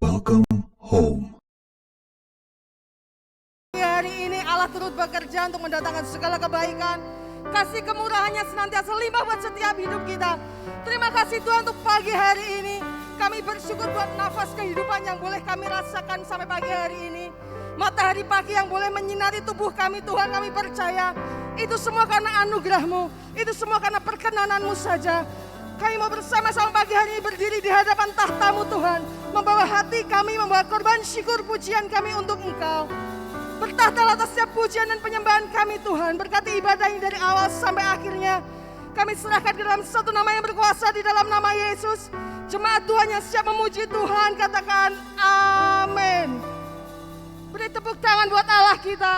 Welcome home. Hari ini Allah turut bekerja untuk mendatangkan segala kebaikan. Kasih kemurahannya senantiasa limpah buat setiap hidup kita. Terima kasih Tuhan untuk pagi hari ini. Kami bersyukur buat nafas kehidupan yang boleh kami rasakan sampai pagi hari ini. Matahari pagi yang boleh menyinari tubuh kami, Tuhan, kami percaya Itu semua karena anugerah-Mu, itu semua karena perkenanan-Mu saja. Kami mau bersama-sama pagi hari ini berdiri di hadapan tahta-Mu Tuhan. Membawa hati kami, membawa korban syukur pujian kami untuk Engkau. Bertahtalah atas setiap pujian dan penyembahan kami Tuhan. Berkati ibadah ini dari awal sampai akhirnya. Kami serahkan ke dalam satu nama yang berkuasa, di dalam nama Yesus. Jemaat Tuhan yang siap memuji Tuhan, katakan amin. Beri tepuk tangan buat Allah kita.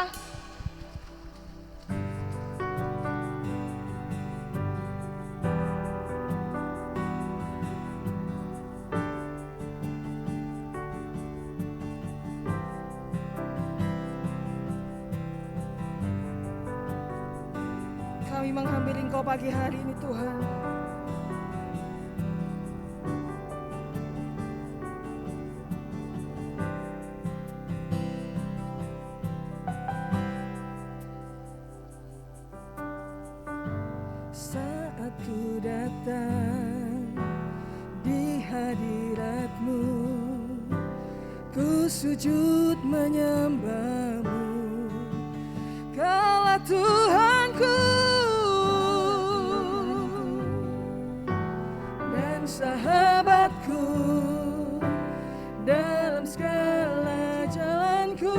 Kami menghampiri Engkau pagi hari ini Tuhan. Saat ku datang di hadirat-Mu, ku sujud menyembah-Mu. Kaulah Tuhanku dan sahabatku dalam segala jalanku.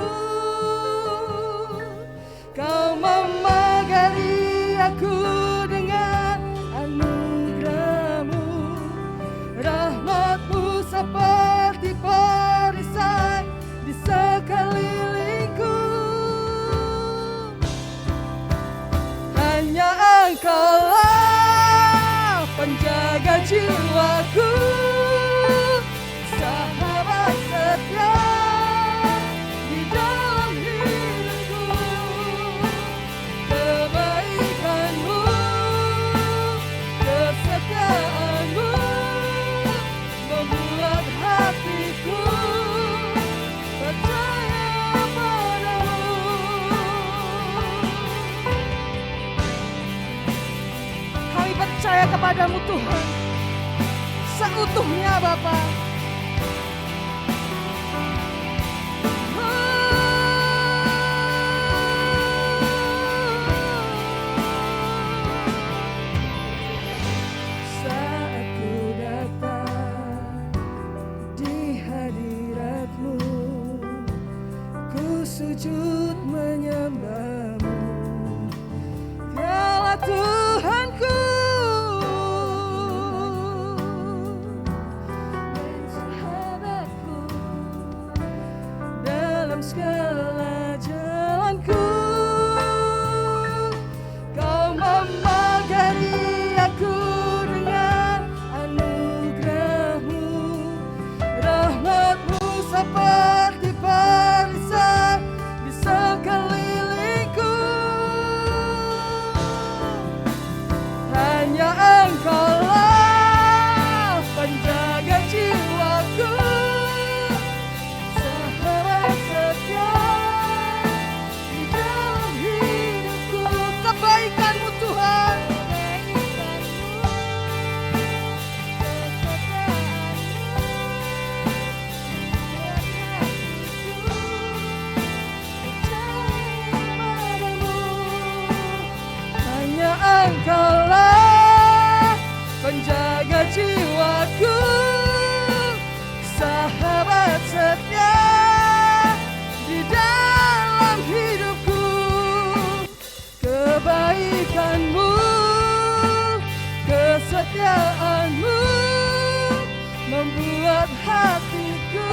Kau memagari aku dengan anugerah-Mu, rahmat-Mu seperti perisai di sekelilingku. Hanya Engkaulah penjaga jiwaku, sahabat setia di dalam hidupku. Kebaikan-Mu, kesetiaan-Mu membuat hatiku percaya padamu. Kami percaya kepadamu Tuhan, seutuhnya Bapa. Saat ku datang di hadirat-Mu, ku sujud menyembah-Mu. Kaulah Tuhanku dan sahabatku dalam segala jalanku. Kau memagari aku dengan anugerah-Mu, rahmat-Mu seperti perisai di sekelilingku. Hanya Engkaulah penjaga jiwaku, sahabat setia di dalam hidupku. Kebaikan-Mu Tuhan, hanya Engkaulah penjaga jiwaku, sahabat setia di dalam hidupku. Kebaikan-Mu, kesetiaan-Mu membuat hatiku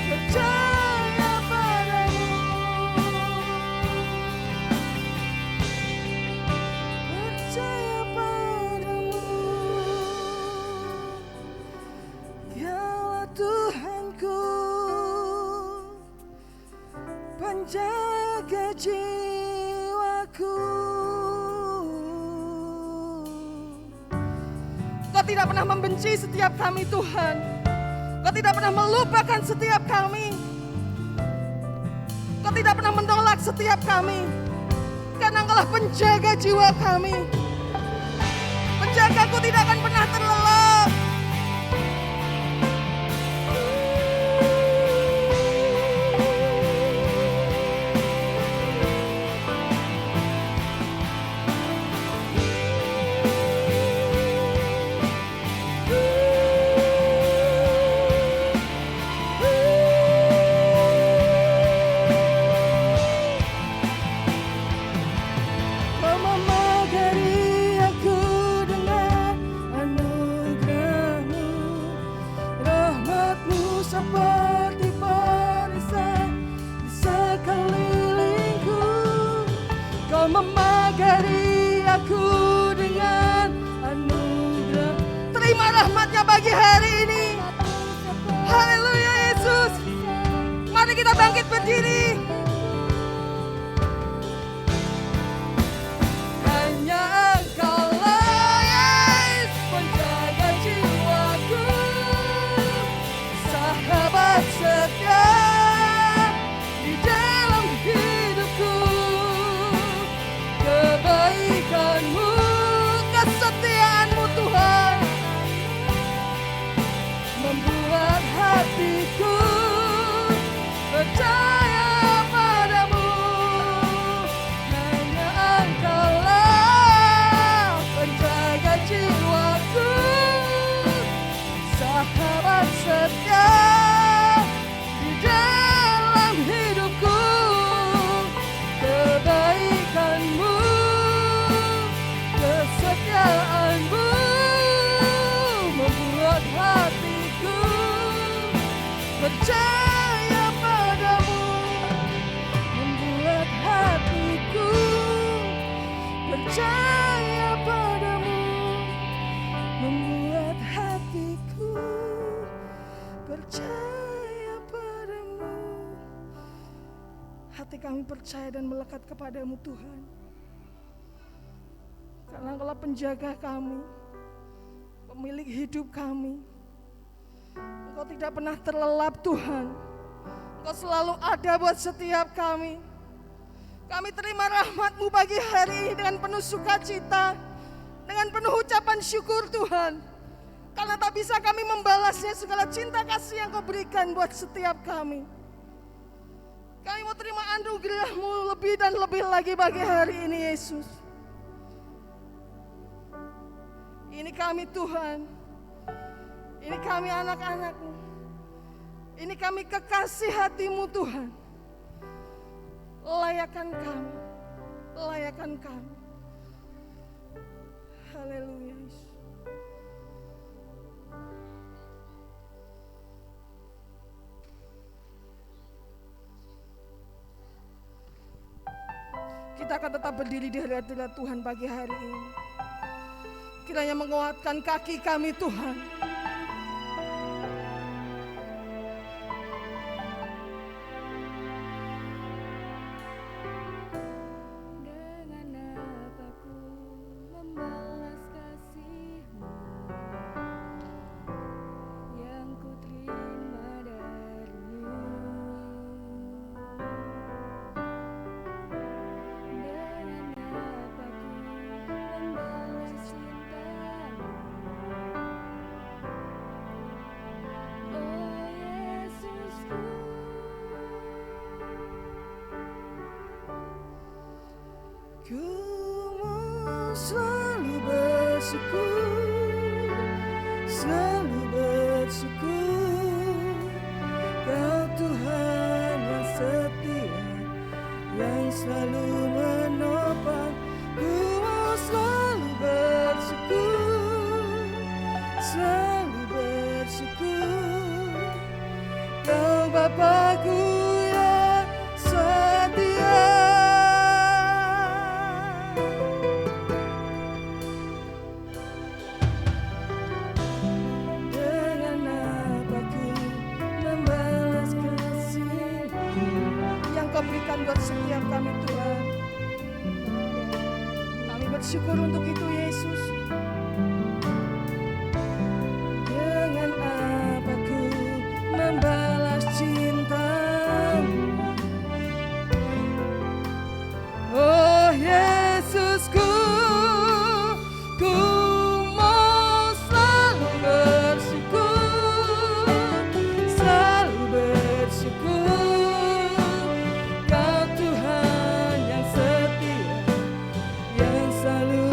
percaya padamu. Percaya padamu, Kaulah Tuhanku, penjaga jiwaku. Kau tidak pernah membenci setiap kami Tuhan. Kau tidak pernah melupakan setiap kami. Kau tidak pernah menolak setiap kami. Karena Engkaulah penjaga jiwa kami. Penjagaku tidak akan pernah terlelap. kita bangkit berdiri. Hanya Engkaulah Yesus penjaga jiwaku, sahabat setia di dalam hidupku. Kebaikan-Mu, kesetiaan-Mu Tuhan membuat hatiku percaya padamu. Hanya Engkaulah penjaga jiwaku, sahabat setia di dalam hidupku. Kebaikan-Mu, kesetiaan-Mu membuat hatiku percaya padamu, membuat hatiku percaya padamu, membuat hatiku percaya padamu. Hati kami percaya dan melekat kepadamu Tuhan, karena Engkaulah penjaga kami, pemilik hidup kami. Engkau tidak pernah terlelap Tuhan. Engkau selalu ada buat setiap kami. Kami terima rahmat-Mu pagi hari ini dengan penuh sukacita, dengan penuh ucapan syukur Tuhan. Karena tak bisa kami membalasnya segala cinta kasih yang Kau berikan buat setiap kami. Kami mau terima anugerah-Mu lebih dan lebih lagi pagi hari ini Yesus. Ini kami Tuhan, ini kami anak-anak-Mu, ini kami kekasih hati-Mu Tuhan. Layakan kami, layakan kami. Haleluya Yesus. Kita akan tetap berdiri di hadirat Tuhan pagi hari ini. Kiranya menguatkan kaki kami Tuhan. Dengan apa ku membalas kasih-Mu yang ku terima dari-Mu. Dengan apa ku membalas cinta-Mu, oh Yesusku. Ku mau selalu bersyukur, selalu bersyukur. Kau Tuhan yang setia, yang selalu menopang. Ku mau selalu bersyukur, selalu bersyukur. Kau Bapa-Ku yang setia. Dengan apa ku membalas kasih yang Kau berikan buat setiap kami Tuhan. Kami bersyukur untuk itu Yesus. Dengan apa ku membalas cinta-Mu, oh Yesusku. Ku mau selalu bersyukur, selalu bersyukur. Kau Tuhan yang setia, yang selalu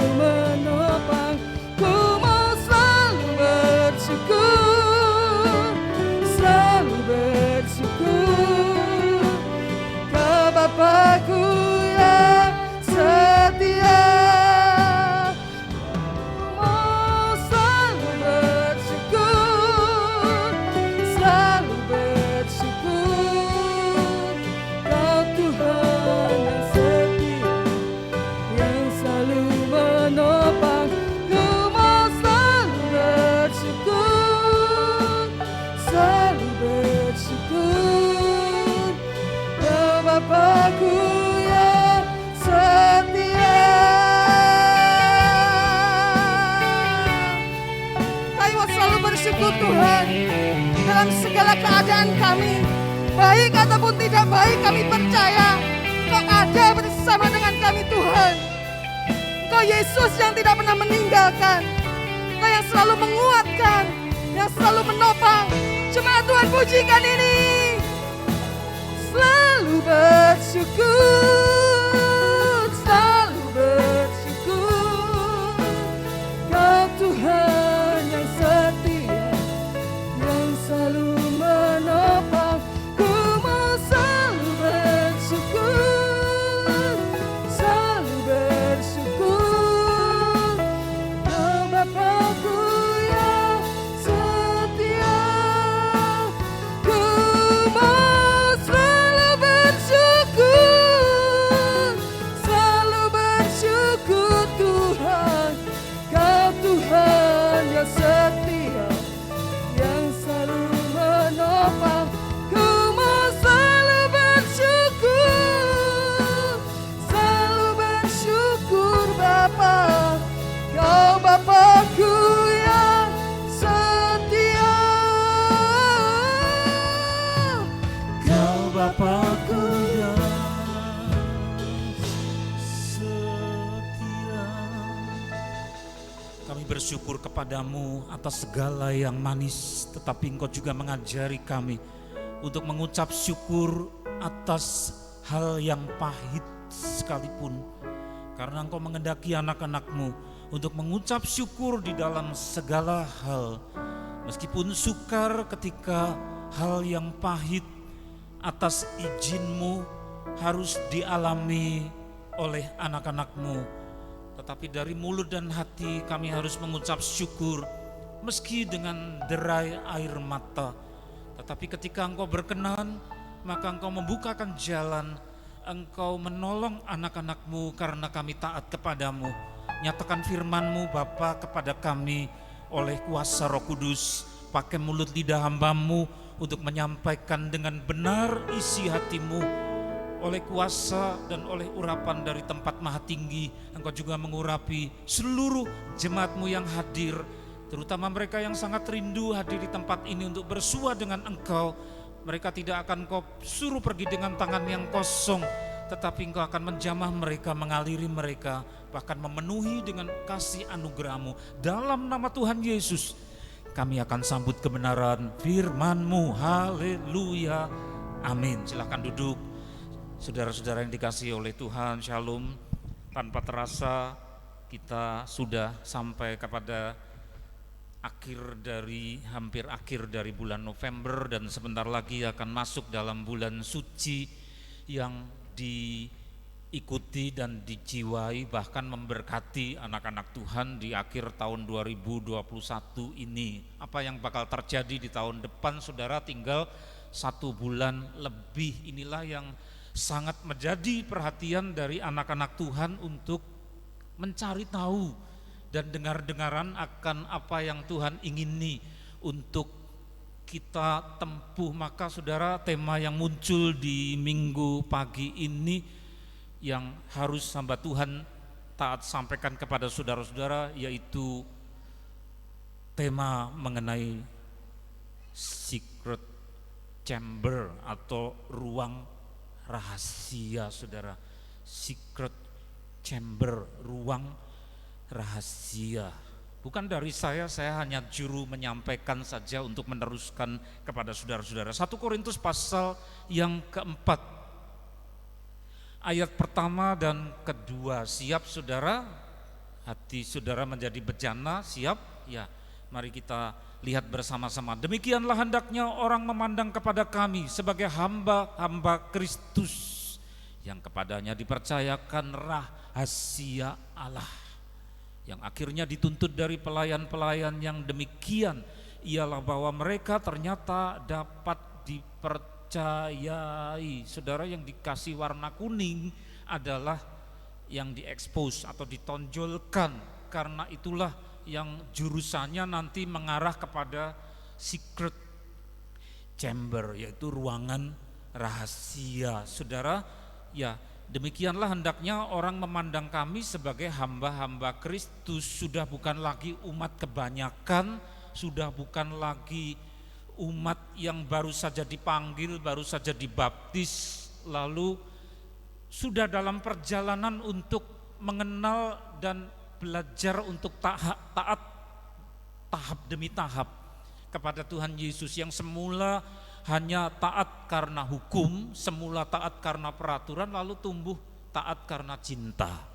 bersyukur Tuhan. Dalam segala keadaan kami, baik ataupun tidak baik, kami percaya Engkau ada bersama dengan kami Tuhan. Engkau Yesus yang tidak pernah meninggalkan, Engkau yang selalu menguatkan, yang selalu menopang. Jemaat Tuhan pujikan ini. Selalu bersyukur, selalu bersyukur. Kau Tuhan yang setia, yang selalu menopang. Ku mau selalu bersyukur, selalu bersyukur. Kau Bapa-Ku yang setia. Ku mau selalu bersyukur, selalu bersyukur Tuhan. Kau Tuhan yang setia, yang selalu menopang. Ku mau selalu bersyukur, selalu bersyukur Bapa. Kau Bapa-Ku yang setia. Kau Bapa-Ku yang setia. Kami bersyukur kepadamu atas segala yang manis, tetapi Engkau juga mengajari kami untuk mengucap syukur atas hal yang pahit sekalipun. Karena Engkau mengendaki anak-anak-Mu untuk mengucap syukur di dalam segala hal. Meskipun sukar ketika hal yang pahit atas izin-Mu harus dialami oleh anak-anak-Mu. Tetapi dari mulut dan hati kami harus mengucap syukur meski dengan derai air mata. Tetapi ketika Engkau berkenan, maka Engkau membukakan jalan, Engkau menolong anak-anak-Mu karena kami taat kepadamu. Nyatakan firman-Mu Bapa kepada kami oleh kuasa Roh Kudus. Pakai mulut lidah hamba-Mu untuk menyampaikan dengan benar isi hati-Mu. Oleh kuasa dan oleh urapan dari tempat maha tinggi, Engkau juga mengurapi seluruh jemaat-Mu yang hadir, terutama mereka yang sangat rindu hadir di tempat ini untuk bersua dengan Engkau. Mereka tidak akan Kau suruh pergi dengan tangan yang kosong, tetapi Engkau akan menjamah mereka, mengaliri mereka, bahkan memenuhi dengan kasih anugerah-Mu. Dalam nama Tuhan Yesus, kami akan sambut kebenaran firman-Mu. Haleluya. Amin. Silakan duduk. Saudara-saudara yang dikasihi oleh Tuhan, Shalom. Tanpa terasa kita sudah sampai kepada hampir akhir dari bulan November, dan sebentar lagi akan masuk dalam bulan suci yang diikuti dan dijiwai bahkan memberkati anak-anak Tuhan di akhir tahun 2021 ini. Apa yang bakal terjadi di tahun depan, saudara, tinggal 1 bulan lebih. Inilah yang sangat menjadi perhatian dari anak-anak Tuhan untuk mencari tahu dan dengar-dengaran akan apa yang Tuhan ingini untuk kita tempuh. Maka saudara, tema yang muncul di minggu pagi ini yang harus hamba Tuhan taat sampaikan kepada saudara-saudara, yaitu tema mengenai secret chamber atau ruang rahasia, saudara. Secret chamber, ruang rahasia. Bukan dari saya hanya juru menyampaikan saja untuk meneruskan kepada saudara-saudara. 1 Korintus pasal yang keempat, ayat pertama dan kedua. Siap saudara? Hati saudara menjadi bejana, siap? Ya, mari kita lihat bersama-sama. Demikianlah hendaknya orang memandang kepada kami sebagai hamba-hamba Kristus, yang kepadanya dipercayakan rahasia Allah, yang akhirnya dituntut dari pelayan-pelayan yang demikian ialah bahwa mereka ternyata dapat dipercayai. Saudara, yang dikasih warna kuning adalah yang diekspos atau ditonjolkan, karena itulah yang jurusannya nanti mengarah kepada secret chamber, yaitu ruangan rahasia. Saudara, ya, demikianlah hendaknya orang memandang kami sebagai hamba-hamba Kristus. Sudah bukan lagi umat kebanyakan, sudah bukan lagi umat yang baru saja dipanggil, baru saja dibaptis, lalu sudah dalam perjalanan untuk mengenal dan belajar untuk taat tahap demi tahap kepada Tuhan Yesus. Yang semula hanya taat karena hukum, semula taat karena peraturan, lalu tumbuh taat karena cinta.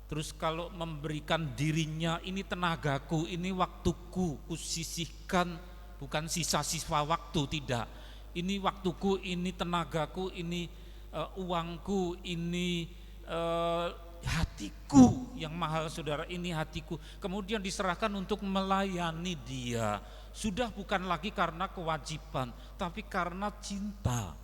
Terus kalau memberikan dirinya, ini tenagaku, ini waktuku, kusisihkan, bukan sisa-sisa waktu, tidak. Ini waktuku, ini tenagaku, ini uangku, ini hatiku yang mahal saudara, ini hatiku. Kemudian diserahkan untuk melayani dia. Sudah bukan lagi karena kewajiban, tapi karena cinta.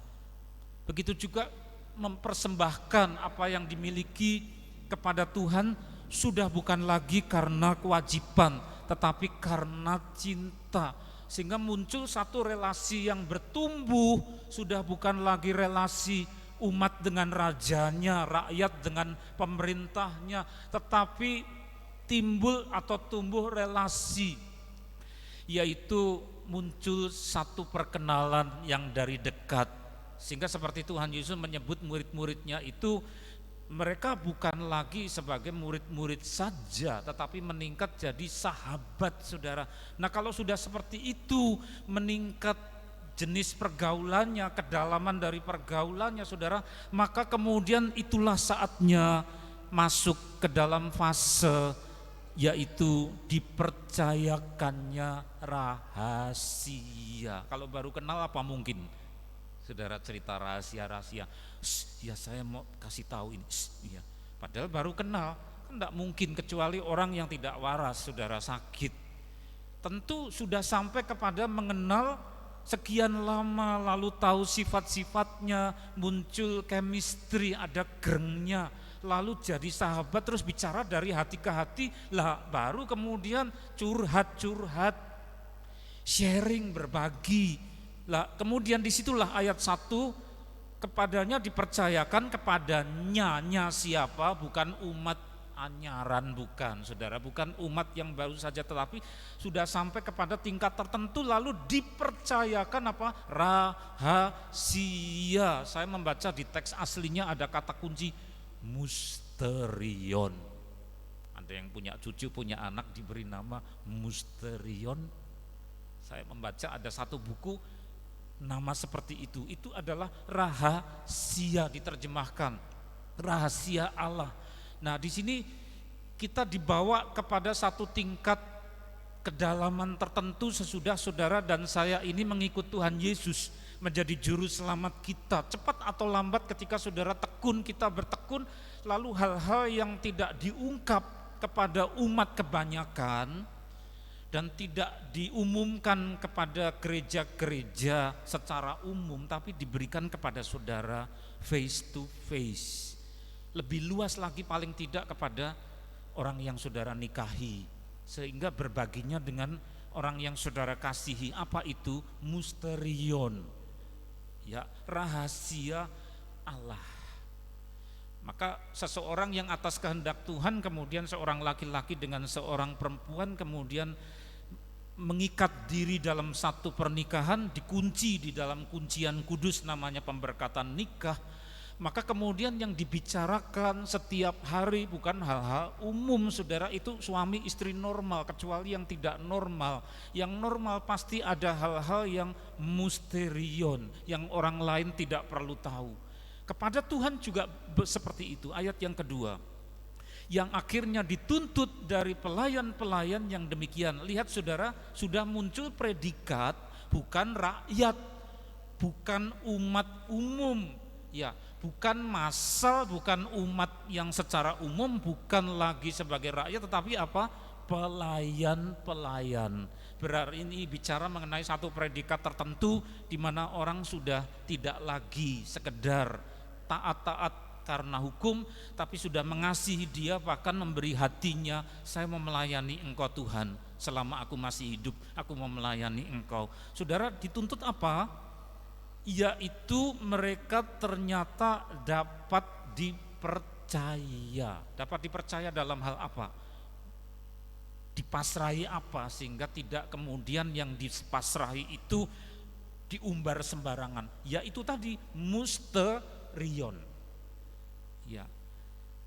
Begitu juga mempersembahkan apa yang dimiliki kepada Tuhan, sudah bukan lagi karena kewajiban, tetapi karena cinta. Sehingga muncul satu relasi yang bertumbuh, sudah bukan lagi relasi umat dengan rajanya, rakyat dengan pemerintahnya, tetapi timbul atau tumbuh relasi, yaitu muncul satu perkenalan yang dari dekat. Sehingga seperti Tuhan Yesus menyebut murid-muridnya itu, mereka bukan lagi sebagai murid-murid saja, tetapi meningkat jadi sahabat saudara. Nah kalau sudah seperti itu, meningkat jenis pergaulannya, kedalaman dari pergaulannya saudara, maka kemudian itulah saatnya masuk ke dalam fase, yaitu dipercayakannya rahasia. Kalau baru kenal apa mungkin saudara cerita rahasia-rahasia, ya saya mau kasih tahu ini, ya. Padahal baru kenal, kan tidak mungkin kecuali orang yang tidak waras saudara, sakit. Tentu sudah sampai kepada mengenal sekian lama, lalu tahu sifat-sifatnya, muncul chemistry, ada gerengnya, lalu jadi sahabat, terus bicara dari hati ke hati, lah baru kemudian curhat-curhat, sharing, berbagi. Lah kemudian disitulah ayat 1, kepadanya dipercayakan, kepadanya siapa? Bukan umat anyaran, bukan saudara, bukan umat yang baru saja, tetapi sudah sampai kepada tingkat tertentu, lalu dipercayakan apa? Rahasia. Saya membaca di teks aslinya ada kata kunci musterion. Ada yang punya cucu, punya anak diberi nama musterion. Saya membaca ada satu buku nama seperti itu adalah rahasia, diterjemahkan rahasia Allah. Nah di sini kita dibawa kepada satu tingkat kedalaman tertentu sesudah saudara dan saya ini mengikut Tuhan Yesus menjadi juru selamat kita. Cepat atau lambat ketika saudara tekun, kita bertekun, lalu hal-hal yang tidak diungkap kepada umat kebanyakan dan tidak diumumkan kepada gereja-gereja secara umum, tapi diberikan kepada saudara face to face. Lebih luas lagi paling tidak kepada orang yang saudara nikahi, sehingga berbaginya dengan orang yang saudara kasihi. Apa itu? Musterion, ya, rahasia Allah. Maka seseorang yang atas kehendak Tuhan, kemudian seorang laki-laki dengan seorang perempuan kemudian mengikat diri dalam satu pernikahan, dikunci di dalam kuncian kudus namanya pemberkatan nikah. Maka kemudian yang dibicarakan setiap hari bukan hal-hal umum saudara, itu suami istri normal, kecuali yang tidak normal. Yang normal pasti ada hal-hal yang musterion, yang orang lain tidak perlu tahu. Kepada Tuhan juga seperti itu. Ayat yang kedua, yang akhirnya dituntut dari pelayan-pelayan yang demikian. Lihat saudara, sudah muncul predikat bukan rakyat, bukan umat umum, ya, bukan massal, bukan umat yang secara umum, bukan lagi sebagai rakyat, tetapi apa? Pelayan-pelayan. Berarti ini bicara mengenai satu predikat tertentu di mana orang sudah tidak lagi sekedar taat-taat karena hukum, tapi sudah mengasihi dia, bahkan memberi hatinya. Saya mau melayani engkau Tuhan, selama aku masih hidup aku mau melayani engkau. Saudara, dituntut apa? Yaitu mereka ternyata dapat dipercaya. Dapat dipercaya dalam hal apa? dipasrahi apa sehingga tidak kemudian yang dipasrahi itu diumbar sembarangan. Ya itu tadi musterion. Ya.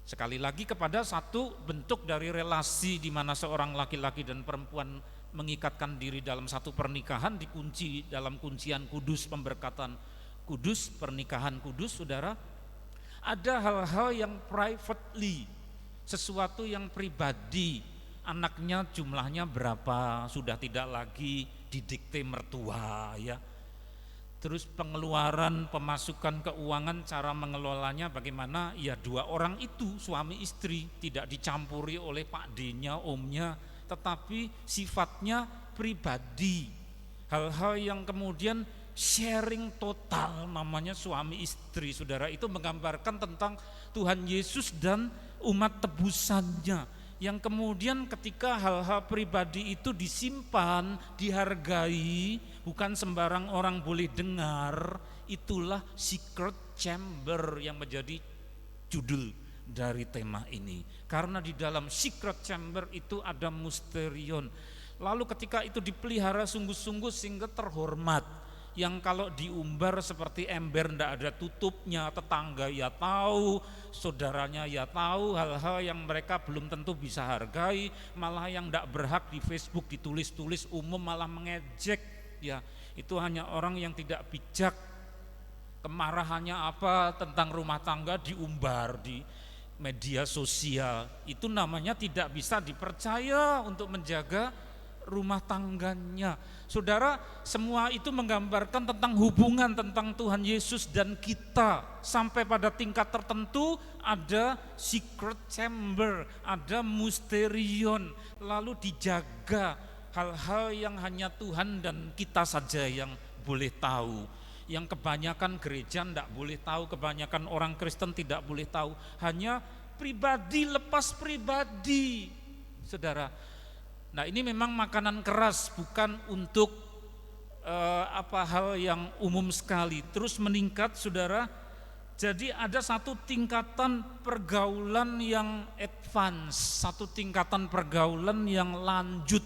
Sekali lagi kepada satu bentuk dari relasi di mana seorang laki-laki dan perempuan mengikatkan diri dalam satu pernikahan, dikunci dalam kuncian kudus, pemberkatan kudus, pernikahan kudus, saudara. Ada hal-hal yang privately, sesuatu yang pribadi. Anaknya jumlahnya berapa, sudah tidak lagi didikte mertua, ya. Terus pengeluaran, pemasukan keuangan, cara mengelolanya bagaimana? Ya dua orang itu, suami istri, tidak dicampuri oleh Pak D-nya, Om-nya, tetapi sifatnya pribadi. Hal-hal yang kemudian sharing total, namanya suami istri, saudara. Itu menggambarkan tentang Tuhan Yesus dan umat tebusannya, yang kemudian ketika hal-hal pribadi itu disimpan, dihargai, bukan sembarang orang boleh dengar. Itulah secret chamber yang menjadi judul dari tema ini. Karena di dalam secret chamber itu ada mysterion. Lalu ketika itu dipelihara sungguh-sungguh sehingga terhormat, yang kalau diumbar seperti ember ndak ada tutupnya, tetangga ya tahu, saudaranya ya tahu, hal-hal yang mereka belum tentu bisa hargai, malah yang ndak berhak di Facebook ditulis-tulis umum malah mengejek, ya itu hanya orang yang tidak bijak. Kemarahannya apa tentang rumah tangga diumbar di media sosial, itu namanya tidak bisa dipercaya untuk menjaga rumah tangganya. Saudara, semua itu menggambarkan tentang hubungan tentang Tuhan Yesus dan kita. Sampai pada tingkat tertentu ada secret chamber, ada mysterion, lalu dijaga hal-hal yang hanya Tuhan dan kita saja yang boleh tahu. Yang kebanyakan gereja tidak boleh tahu, kebanyakan orang Kristen tidak boleh tahu, hanya pribadi lepas pribadi, saudara. Nah ini memang makanan keras, bukan untuk hal yang umum sekali. Terus meningkat, saudara. Jadi ada satu tingkatan pergaulan yang advance, satu tingkatan pergaulan yang lanjut.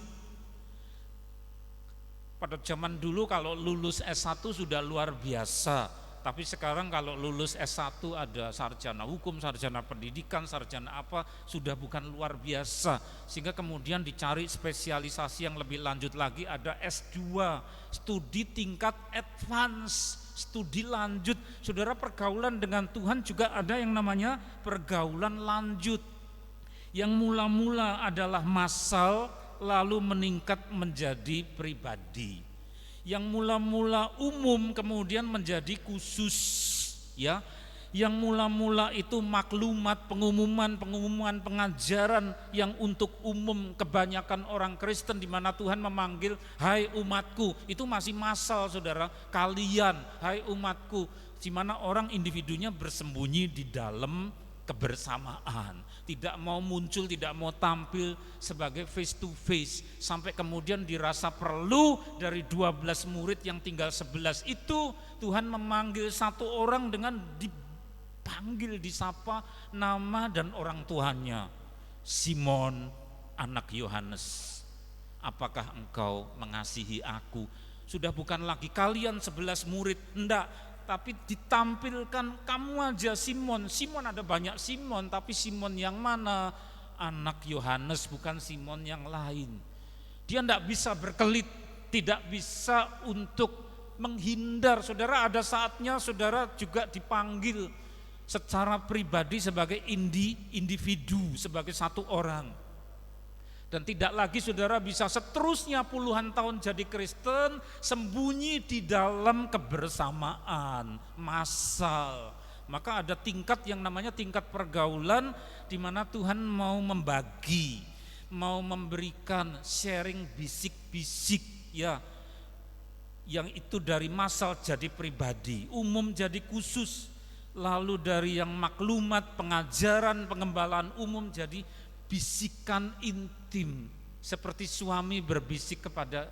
Pada zaman dulu kalau lulus S1 sudah luar biasa. Tapi sekarang kalau lulus S1 ada sarjana hukum, sarjana pendidikan, sarjana apa, sudah bukan luar biasa. Sehingga kemudian dicari spesialisasi yang lebih lanjut lagi, ada S2, studi tingkat advance, studi lanjut. Saudara, pergaulan dengan Tuhan juga ada yang namanya pergaulan lanjut. Yang mula-mula adalah massal, lalu meningkat menjadi pribadi. Yang mula-mula umum kemudian menjadi khusus, ya. Yang mula-mula itu maklumat, pengumuman pengajaran yang untuk umum, kebanyakan orang Kristen di mana Tuhan memanggil hai umatku, itu masih massal, saudara. Kalian, hai umatku, di mana orang individunya bersembunyi di dalam kebersamaan, tidak mau muncul, tidak mau tampil sebagai face to face, sampai kemudian dirasa perlu dari 12 murid yang tinggal 11 itu, Tuhan memanggil satu orang dengan dipanggil, disapa nama dan orang tuanya. Simon, anak Yohanes, apakah engkau mengasihi aku? Sudah bukan lagi kalian 11 murid, enggak, tapi ditampilkan kamu aja Simon. Simon ada banyak Simon, tapi Simon yang mana? Anak Yohanes, bukan Simon yang lain. Dia tidak bisa berkelit, tidak bisa untuk menghindar. Saudara, ada saatnya saudara juga dipanggil secara pribadi sebagai individu, sebagai satu orang. Dan tidak lagi saudara bisa seterusnya puluhan tahun jadi Kristen sembunyi di dalam kebersamaan massal. Maka ada tingkat yang namanya tingkat pergaulan, di mana Tuhan mau membagi, mau memberikan sharing bisik-bisik, ya, yang itu dari massal jadi pribadi, umum jadi khusus, lalu dari yang maklumat, pengajaran, pengembalaan umum jadi bisikan intim, seperti suami berbisik kepada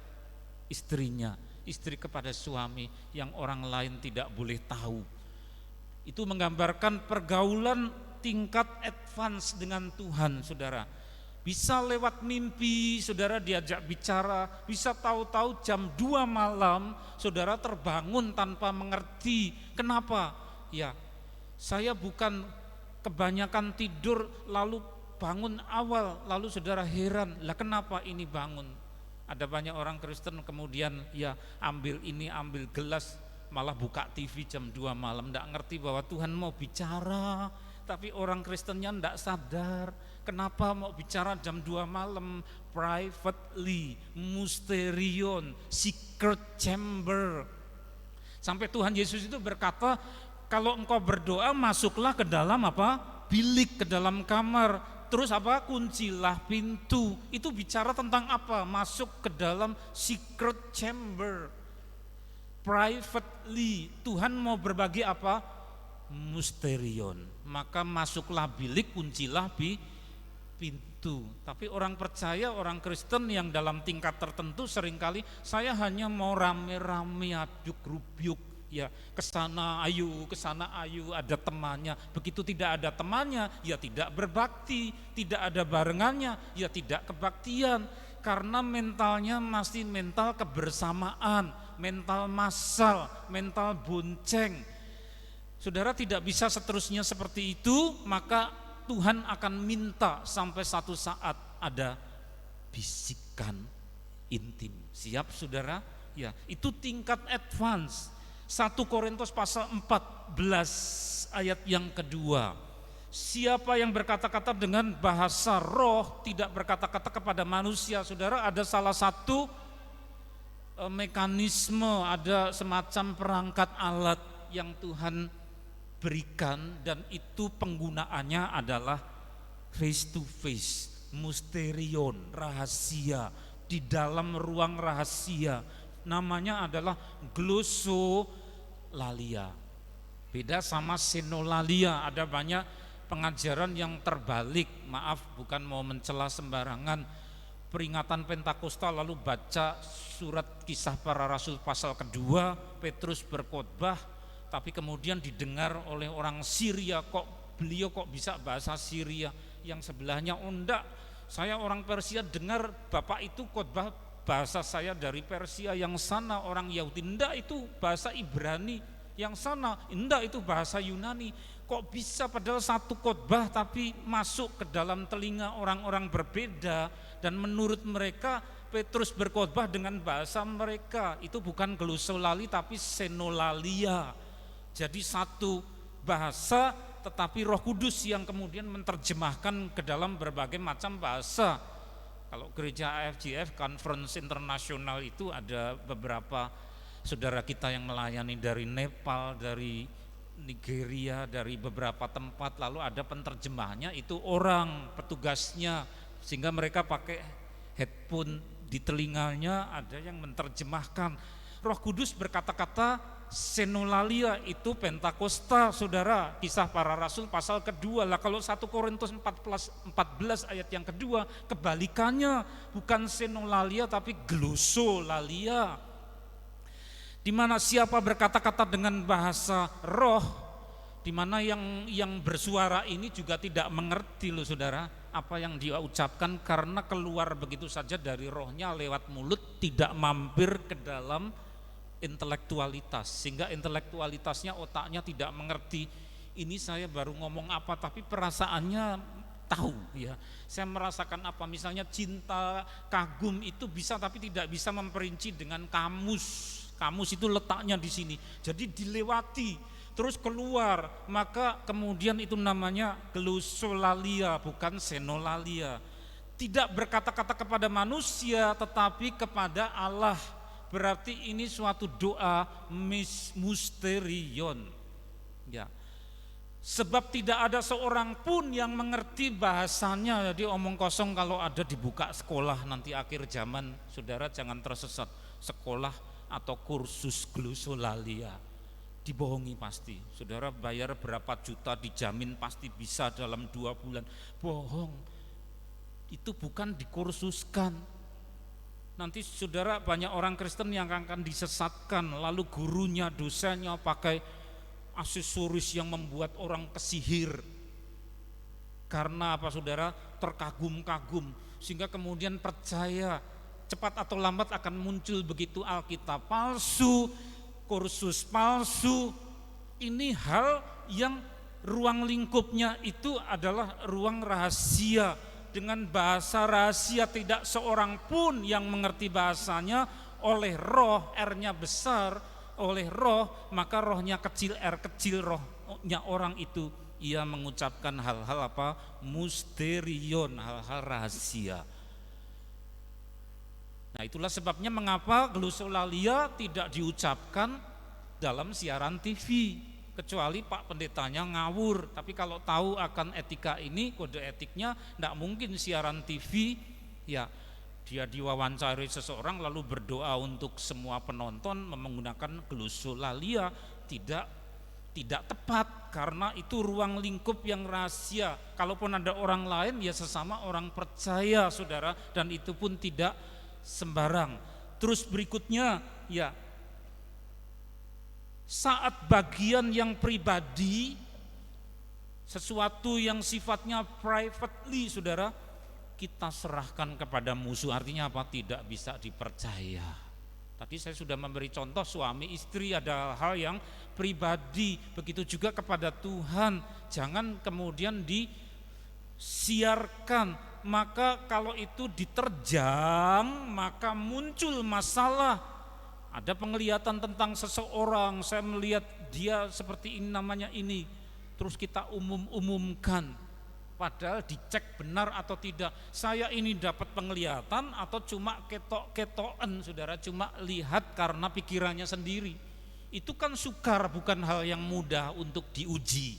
istrinya, istri kepada suami yang orang lain tidak boleh tahu. Itu menggambarkan pergaulan tingkat advance dengan Tuhan, saudara. Bisa lewat mimpi, saudara diajak bicara, bisa tahu-tahu jam 2 malam, saudara terbangun tanpa mengerti. Kenapa? Ya, saya bukan kebanyakan tidur lalu bangun awal, lalu saudara heran, lah kenapa ini bangun? Ada banyak orang Kristen kemudian ya ambil ini, ambil gelas, malah buka TV jam 2 malam, enggak ngerti bahwa Tuhan mau bicara. Tapi orang Kristennya enggak sadar, kenapa mau bicara jam 2 malam, privately, mysterion, secret chamber. Sampai Tuhan Yesus itu berkata, kalau engkau berdoa masuklah ke dalam apa? Bilik, ke dalam kamar. Terus apa? Kuncilah pintu. Itu bicara tentang apa? Masuk ke dalam secret chamber, privately. Tuhan mau berbagi apa? Mysterion. Maka masuklah bilik, kuncilah pintu. Tapi orang percaya, orang Kristen yang dalam tingkat tertentu seringkali saya hanya mau rame-rame aduk-rubyuk, ya kesana ayu, ada temannya. Begitu tidak ada temannya, ya tidak berbakti. Tidak ada barengannya, ya tidak kebaktian. Karena mentalnya masih mental kebersamaan, mental massal, mental bonceng. Saudara tidak bisa seterusnya seperti itu, maka Tuhan akan minta sampai satu saat ada bisikan intim. Siap saudara? Ya, itu tingkat advance. 1 Korintus pasal 14 ayat yang kedua. Siapa yang berkata-kata dengan bahasa roh tidak berkata-kata kepada manusia. Saudara, ada salah satu mekanisme, ada semacam perangkat alat yang Tuhan berikan, dan itu penggunaannya adalah face to face, mysterion, rahasia, di dalam ruang rahasia. Namanya adalah glossolalia. Beda sama senolalia. Ada banyak pengajaran yang terbalik. Maaf, bukan mau mencela sembarangan. Peringatan Pentakosta lalu baca surat Kisah Para Rasul pasal kedua, Petrus berkhotbah, tapi kemudian didengar oleh orang Syria, beliau kok bisa bahasa Syria, yang sebelahnya enggak, saya orang Persia, dengar Bapak itu khotbah bahasa saya dari Persia, yang sana orang Yahudi, enggak itu bahasa Ibrani, yang sana enggak itu bahasa Yunani. Kok bisa padahal satu khotbah tapi masuk ke dalam telinga orang-orang berbeda, dan menurut mereka Petrus berkhotbah dengan bahasa mereka. Itu bukan glossolalia tapi senolalia. Jadi satu bahasa tetapi Roh Kudus yang kemudian menerjemahkan ke dalam berbagai macam bahasa. Kalau gereja AFGF Conference Internasional itu ada beberapa saudara kita yang melayani dari Nepal, dari Nigeria, dari beberapa tempat, lalu ada penerjemahnya itu orang, petugasnya, sehingga mereka pakai headphone di telinganya, ada yang menerjemahkan. Roh Kudus berkata-kata senolalia itu Pentakosta, saudara, Kisah Para Rasul pasal kedua. Lah kalau 1 Korintus 14 ayat yang kedua, kebalikannya, bukan senolalia tapi glossolalia, di mana siapa berkata-kata dengan bahasa roh, di mana yang bersuara ini juga tidak mengerti loh saudara apa yang dia ucapkan, karena keluar begitu saja dari rohnya lewat mulut, tidak mampir ke dalam intelektualitas, sehingga intelektualitasnya, otaknya tidak mengerti ini saya baru ngomong apa, tapi perasaannya tahu ya, saya merasakan apa. Misalnya cinta, kagum itu bisa, tapi tidak bisa memperinci dengan kamus. Kamus itu letaknya di sini, jadi dilewati terus keluar, maka kemudian itu namanya glossolalia, bukan senolalia. Tidak berkata-kata kepada manusia tetapi kepada Allah. Berarti ini suatu doa mysterion. Ya. Sebab tidak ada seorang pun yang mengerti bahasanya. Jadi omong kosong kalau ada dibuka sekolah nanti akhir zaman, saudara jangan tersesat. Sekolah atau kursus glossolalia, dibohongi pasti. Saudara bayar berapa juta dijamin pasti bisa dalam 2 bulan. Bohong. Itu bukan dikursuskan. Nanti saudara banyak orang Kristen yang akan disesatkan, lalu gurunya, dosennya pakai aksesoris yang membuat orang kesihir. Karena apa saudara? terkagum-kagum sehingga kemudian percaya cepat atau lambat akan muncul begitu Alkitab palsu, kursus palsu. Ini hal yang ruang lingkupnya itu adalah ruang rahasia. Dengan bahasa rahasia tidak seorang pun yang mengerti bahasanya. Oleh roh, R-nya besar, oleh roh, maka rohnya kecil, R kecil, rohnya orang itu. Ia mengucapkan hal-hal apa? Musterion, hal-hal rahasia. Nah itulah sebabnya mengapa glosolalia tidak diucapkan dalam siaran TV. Kecuali Pak Pendetanya ngawur, tapi kalau tahu akan etika ini, kode etiknya, tidak mungkin siaran TV, ya dia diwawancari seseorang lalu berdoa untuk semua penonton menggunakan glosolalia, tidak tepat karena itu ruang lingkup yang rahasia. Kalaupun ada orang lain ya sesama orang percaya saudara, dan itu pun tidak sembarang. Terus berikutnya ya, saat bagian yang pribadi, sesuatu yang sifatnya privately saudara, kita serahkan kepada musuh. Artinya apa? Tidak bisa dipercaya. Tadi saya sudah memberi contoh suami istri ada hal yang pribadi. Begitu juga kepada Tuhan, jangan kemudian disiarkan. Maka kalau itu diterjang maka muncul masalah. Ada penglihatan tentang seseorang, saya melihat dia seperti ini, namanya ini, terus kita umumkan. Padahal dicek benar atau tidak, saya ini dapat penglihatan atau cuma ketok-ketokan saudara, cuma lihat karena pikirannya sendiri. Itu kan sukar, bukan hal yang mudah untuk diuji.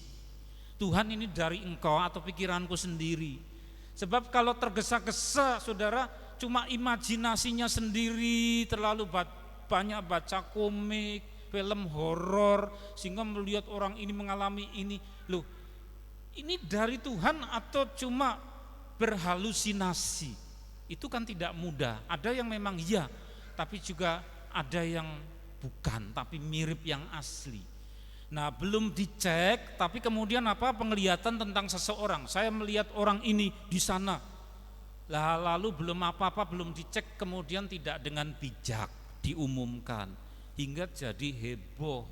Tuhan, ini dari engkau atau pikiranku sendiri? Sebab kalau tergesa-gesa saudara, cuma imajinasinya sendiri, terlalu banyak baca komik, film horor, sehingga melihat orang ini mengalami ini. Loh, ini dari Tuhan atau cuma berhalusinasi? Itu kan tidak mudah. Ada yang memang iya, tapi juga ada yang bukan, tapi mirip yang asli. Nah, belum dicek, tapi kemudian apa? Penglihatan tentang seseorang. Saya melihat orang ini di sana. Lalu belum apa-apa, belum dicek, kemudian tidak dengan bijak diumumkan hingga jadi heboh.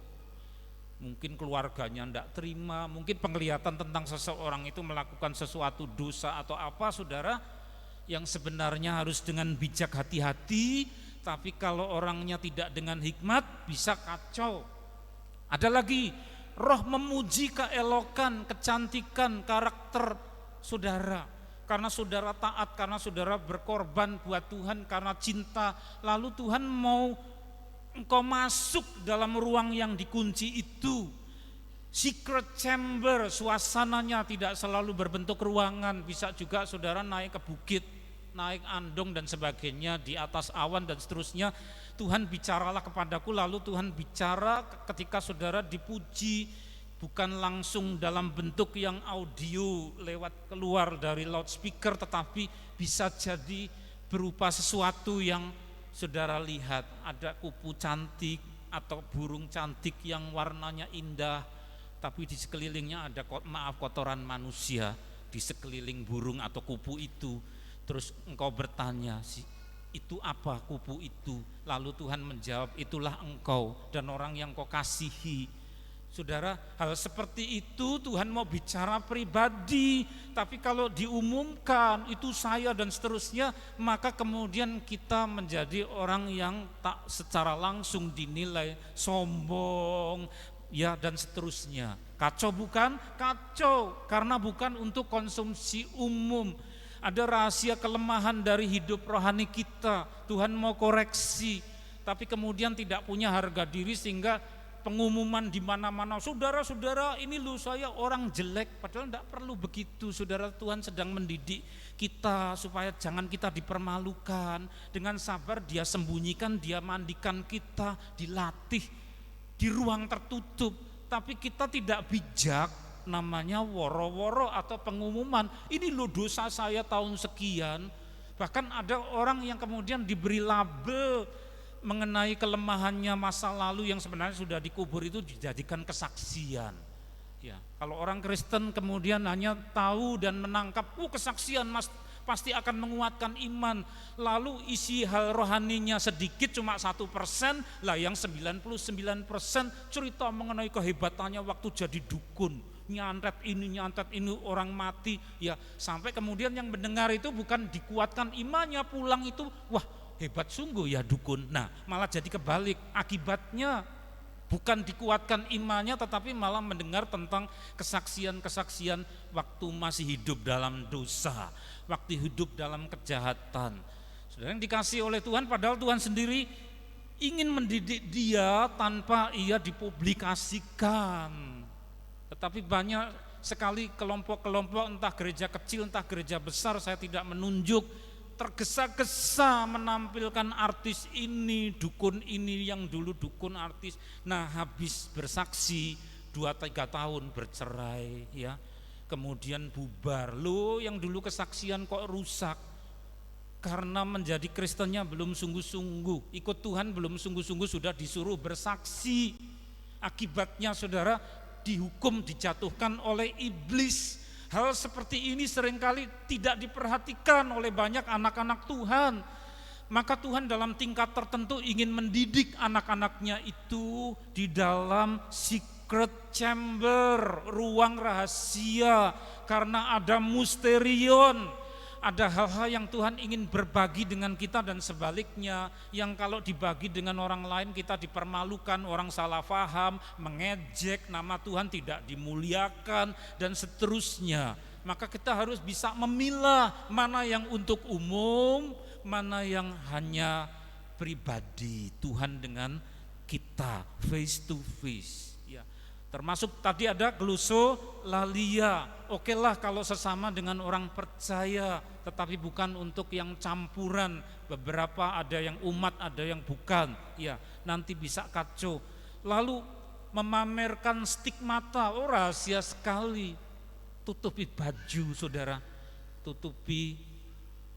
Mungkin keluarganya tidak terima, mungkin penglihatan tentang seseorang itu melakukan sesuatu dosa atau apa saudara, yang sebenarnya harus dengan bijak hati-hati, tapi kalau orangnya tidak dengan hikmat bisa kacau. Ada lagi, roh memuji keelokan, kecantikan, karakter saudara. Karena saudara taat, karena saudara berkorban buat Tuhan, karena cinta, lalu Tuhan mau engkau masuk dalam ruang yang dikunci itu, secret chamber, suasananya tidak selalu berbentuk ruangan, bisa juga saudara naik ke bukit, naik andong dan sebagainya, di atas awan dan seterusnya. Tuhan bicaralah kepadaku, lalu Tuhan bicara ketika saudara dipuji, bukan langsung dalam bentuk yang audio lewat keluar dari loudspeaker, tetapi bisa jadi berupa sesuatu yang saudara lihat, ada kupu cantik atau burung cantik yang warnanya indah, tapi di sekelilingnya ada kotoran manusia di sekeliling burung atau kupu itu. Terus engkau bertanya, itu apa kupu itu? Lalu Tuhan menjawab, itulah engkau dan orang yang kau kasihi. Saudara, hal seperti itu Tuhan mau bicara pribadi, tapi kalau diumumkan itu saya dan seterusnya, maka kemudian kita menjadi orang yang tak secara langsung dinilai sombong, ya dan seterusnya. Kacau bukan? Kacau, karena bukan untuk konsumsi umum. Ada rahasia kelemahan dari hidup rohani kita, Tuhan mau koreksi, tapi kemudian tidak punya harga diri sehingga pengumuman di mana-mana, saudara-saudara ini loh saya orang jelek, padahal tidak perlu begitu saudara. Tuhan sedang mendidik kita supaya jangan kita dipermalukan. Dengan sabar dia sembunyikan, dia mandikan kita, dilatih di ruang tertutup, tapi kita tidak bijak, namanya woro-woro atau pengumuman, ini loh dosa saya tahun sekian. Bahkan ada orang yang kemudian diberi label mengenai kelemahannya masa lalu yang sebenarnya sudah dikubur, itu dijadikan kesaksian. Ya, kalau orang Kristen kemudian hanya tahu dan menangkap, kesaksian pasti akan menguatkan iman. Lalu isi hal rohaninya sedikit, cuma 1%, lah yang 99% cerita mengenai kehebatannya waktu jadi dukun. Nyantet ini orang mati. Ya, sampai kemudian yang mendengar itu bukan dikuatkan imannya, pulang itu, wah hebat sungguh ya dukun. Nah, malah jadi kebalik, akibatnya bukan dikuatkan imannya, tetapi malah mendengar tentang kesaksian-kesaksian waktu masih hidup dalam dosa, waktu hidup dalam kejahatan. Saudara yang dikasih oleh Tuhan, padahal Tuhan sendiri ingin mendidik dia tanpa ia dipublikasikan. Tetapi banyak sekali kelompok-kelompok, entah gereja kecil, entah gereja besar, saya tidak menunjuk, tergesa-gesa menampilkan artis ini, dukun ini, yang dulu dukun artis. Nah, habis bersaksi 2-3 tahun bercerai ya. Kemudian bubar. Loh, yang dulu kesaksian kok rusak? Karena menjadi Kristennya belum sungguh-sungguh, ikut Tuhan belum sungguh-sungguh, sudah disuruh bersaksi. Akibatnya saudara dihukum, dijatuhkan oleh iblis. Hal seperti ini seringkali tidak diperhatikan oleh banyak anak-anak Tuhan. Maka Tuhan dalam tingkat tertentu ingin mendidik anak-anaknya itu di dalam secret chamber, ruang rahasia. Karena ada musterion, ada hal-hal yang Tuhan ingin berbagi dengan kita dan sebaliknya, yang kalau dibagi dengan orang lain kita dipermalukan, orang salah paham, mengejek, nama Tuhan tidak dimuliakan dan seterusnya. Maka kita harus bisa memilah mana yang untuk umum, mana yang hanya pribadi Tuhan dengan kita, face to face. Termasuk tadi ada glosolalia. Oke lah kalau sesama dengan orang percaya, tetapi bukan untuk yang campuran. Beberapa ada yang umat, ada yang bukan. Ya, nanti bisa kacau. Lalu memamerkan stigmata, rahasia sekali. Tutupi baju saudara, tutupi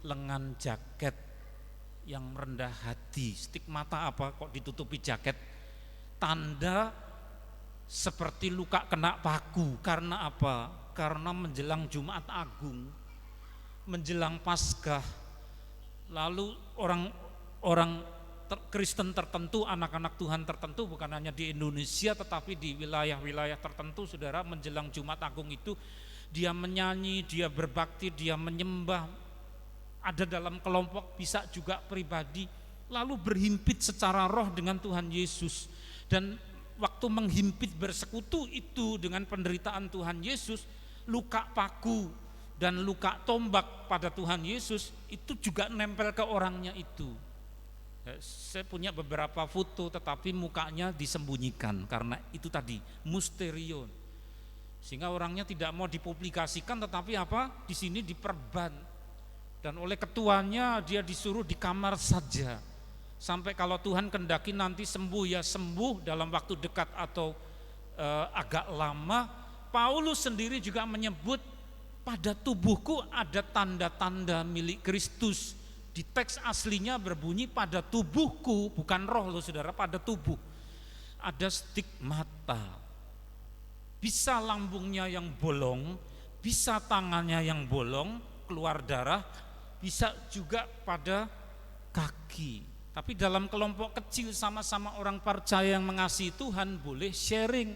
lengan jaket yang rendah hati. Stigmata apa kok ditutupi jaket? Tanda seperti luka kena paku. Karena apa? Karena menjelang Jumat Agung, menjelang Paskah, lalu orang Kristen tertentu, anak-anak Tuhan tertentu, bukan hanya di Indonesia tetapi di wilayah-wilayah tertentu saudara, menjelang Jumat Agung itu dia menyanyi, dia berbakti, dia menyembah, ada dalam kelompok, bisa juga pribadi, lalu berhimpit secara roh dengan Tuhan Yesus. Dan waktu menghimpit bersekutu itu dengan penderitaan Tuhan Yesus, luka paku dan luka tombak pada Tuhan Yesus itu juga nempel ke orangnya itu. Saya punya beberapa foto tetapi mukanya disembunyikan karena itu tadi, musterion. Sehingga orangnya tidak mau dipublikasikan, tetapi apa? Di sini diperban. Dan oleh ketuanya dia disuruh di kamar saja. Sampai kalau Tuhan kendaki nanti sembuh ya sembuh dalam waktu dekat atau agak lama. Paulus sendiri juga menyebut pada tubuhku ada tanda-tanda milik Kristus. Di teks aslinya berbunyi pada tubuhku, bukan roh loh saudara, pada tubuh. Ada stigmata. Bisa lambungnya yang bolong, bisa tangannya yang bolong, keluar darah, bisa juga pada kaki. Tapi dalam kelompok kecil sama-sama orang percaya yang mengasihi Tuhan boleh sharing.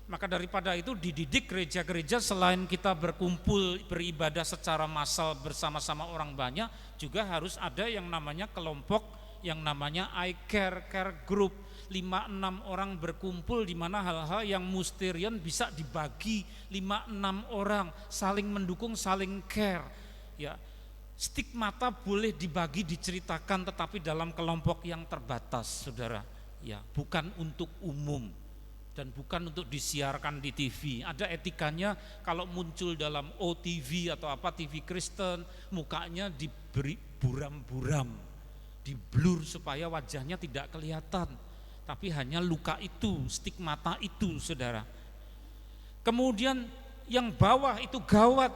Maka daripada itu dididik gereja-gereja, selain kita berkumpul beribadah secara massal bersama-sama orang banyak, juga harus ada yang namanya kelompok, yang namanya I care group. 5-6 orang berkumpul di mana hal-hal yang musterion bisa dibagi 5-6 orang, saling mendukung, saling care. Ya. Stigmata boleh dibagi, diceritakan, tetapi dalam kelompok yang terbatas, saudara. Ya, bukan untuk umum dan bukan untuk disiarkan di TV. Ada etikanya, kalau muncul dalam OTV atau apa TV Kristen, mukanya diberi buram-buram, diblur supaya wajahnya tidak kelihatan. Tapi hanya luka itu, stigmata itu, saudara. Kemudian yang bawah itu gawat,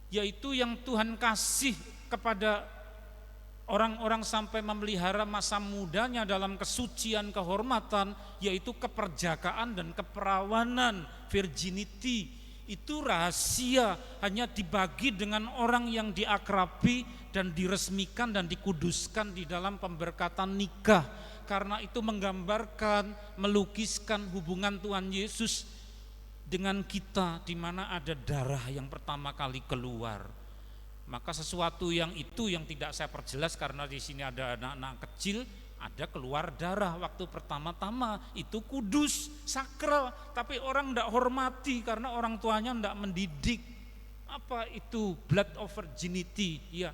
yaitu yang Tuhan kasih kepada orang-orang sampai memelihara masa mudanya dalam kesucian kehormatan, yaitu keperjakaan dan keperawanan, virginity. Itu rahasia, hanya dibagi dengan orang yang diakrabi dan diresmikan dan dikuduskan di dalam pemberkatan nikah. Karena itu menggambarkan, melukiskan hubungan Tuhan Yesus dengan kita, di mana ada darah yang pertama kali keluar. Maka sesuatu yang tidak saya perjelas karena di sini ada anak-anak kecil, ada keluar darah waktu pertama-tama, itu kudus, sakral, tapi orang tidak hormati karena orang tuanya tidak mendidik. Apa itu blood of virginity? Ya,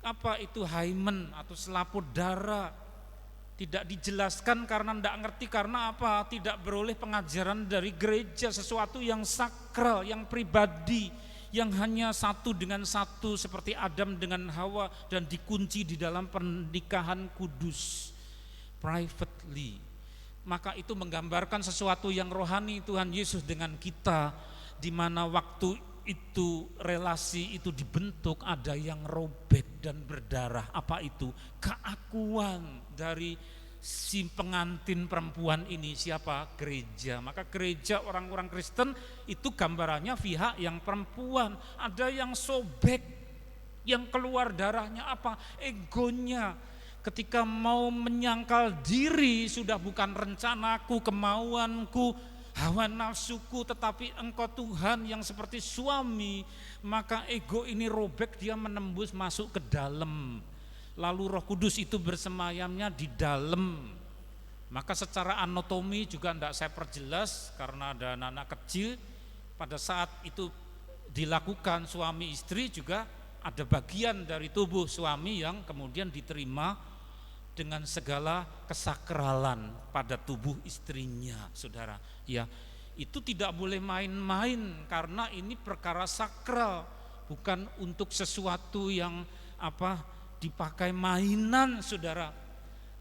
apa itu hymen atau selaput darah? Tidak dijelaskan karena tidak ngerti, karena apa? Tidak beroleh pengajaran dari gereja, sesuatu yang sakral, yang pribadi, yang hanya satu dengan satu seperti Adam dengan Hawa dan dikunci di dalam pernikahan kudus, privately. Maka itu menggambarkan sesuatu yang rohani Tuhan Yesus dengan kita, di mana waktu itu relasi itu dibentuk, ada yang robek dan berdarah. Apa itu? Keakuan dari si pengantin perempuan ini, siapa? Gereja. Maka gereja, orang-orang Kristen itu gambarannya pihak yang perempuan. Ada yang sobek, yang keluar darahnya apa? Egonya. Ketika mau menyangkal diri, sudah bukan rencanaku, kemauanku, hawa nafsuku, tetapi Engkau Tuhan yang seperti suami, maka ego ini robek, dia menembus masuk ke dalam. Lalu Roh Kudus itu bersemayamnya di dalam. Maka secara anatomi juga tidak saya perjelas karena ada anak-anak kecil. Pada saat itu dilakukan suami istri, juga ada bagian dari tubuh suami yang kemudian diterima dengan segala kesakralan pada tubuh istrinya, saudara. Ya, itu tidak boleh main-main karena ini perkara sakral, bukan untuk sesuatu yang dipakai mainan, saudara.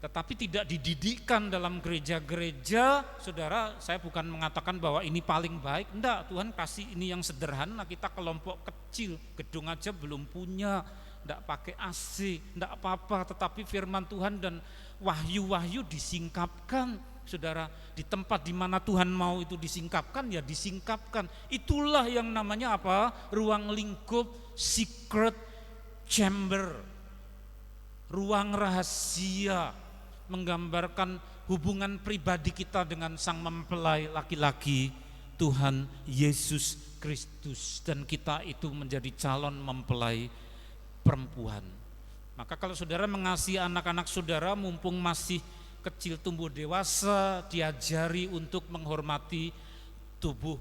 Tetapi tidak dididikkan dalam gereja-gereja, saudara. Saya bukan mengatakan bahwa ini paling baik, enggak. Tuhan kasih ini yang sederhana, kita kelompok kecil, gedung aja belum punya, enggak pakai AC, enggak apa-apa. Tetapi firman Tuhan dan wahyu-wahyu disingkapkan, saudara. Di tempat di mana Tuhan mau itu disingkapkan, ya disingkapkan. Itulah yang namanya apa? Ruang lingkup, secret chamber. Ruang rahasia, menggambarkan hubungan pribadi kita dengan sang mempelai laki-laki, Tuhan Yesus Kristus, dan kita itu menjadi calon mempelai perempuan. Maka kalau saudara mengasihi anak-anak saudara mumpung masih kecil tumbuh dewasa, diajari untuk menghormati tubuh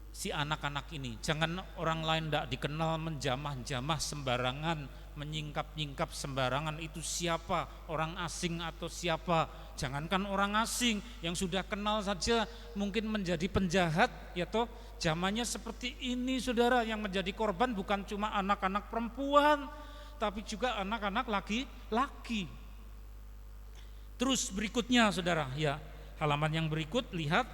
si anak-anak ini. Jangan orang lain tidak dikenal menjamah-jamah sembarangan, menyingkap-nyingkap sembarangan. Itu siapa? Orang asing atau siapa? Jangankan orang asing, yang sudah kenal saja mungkin menjadi penjahat, ya toh. Zamannya seperti ini, saudara. Yang menjadi korban bukan cuma anak-anak perempuan, tapi juga anak-anak laki-laki. Terus berikutnya, saudara, ya, halaman yang berikut, lihat.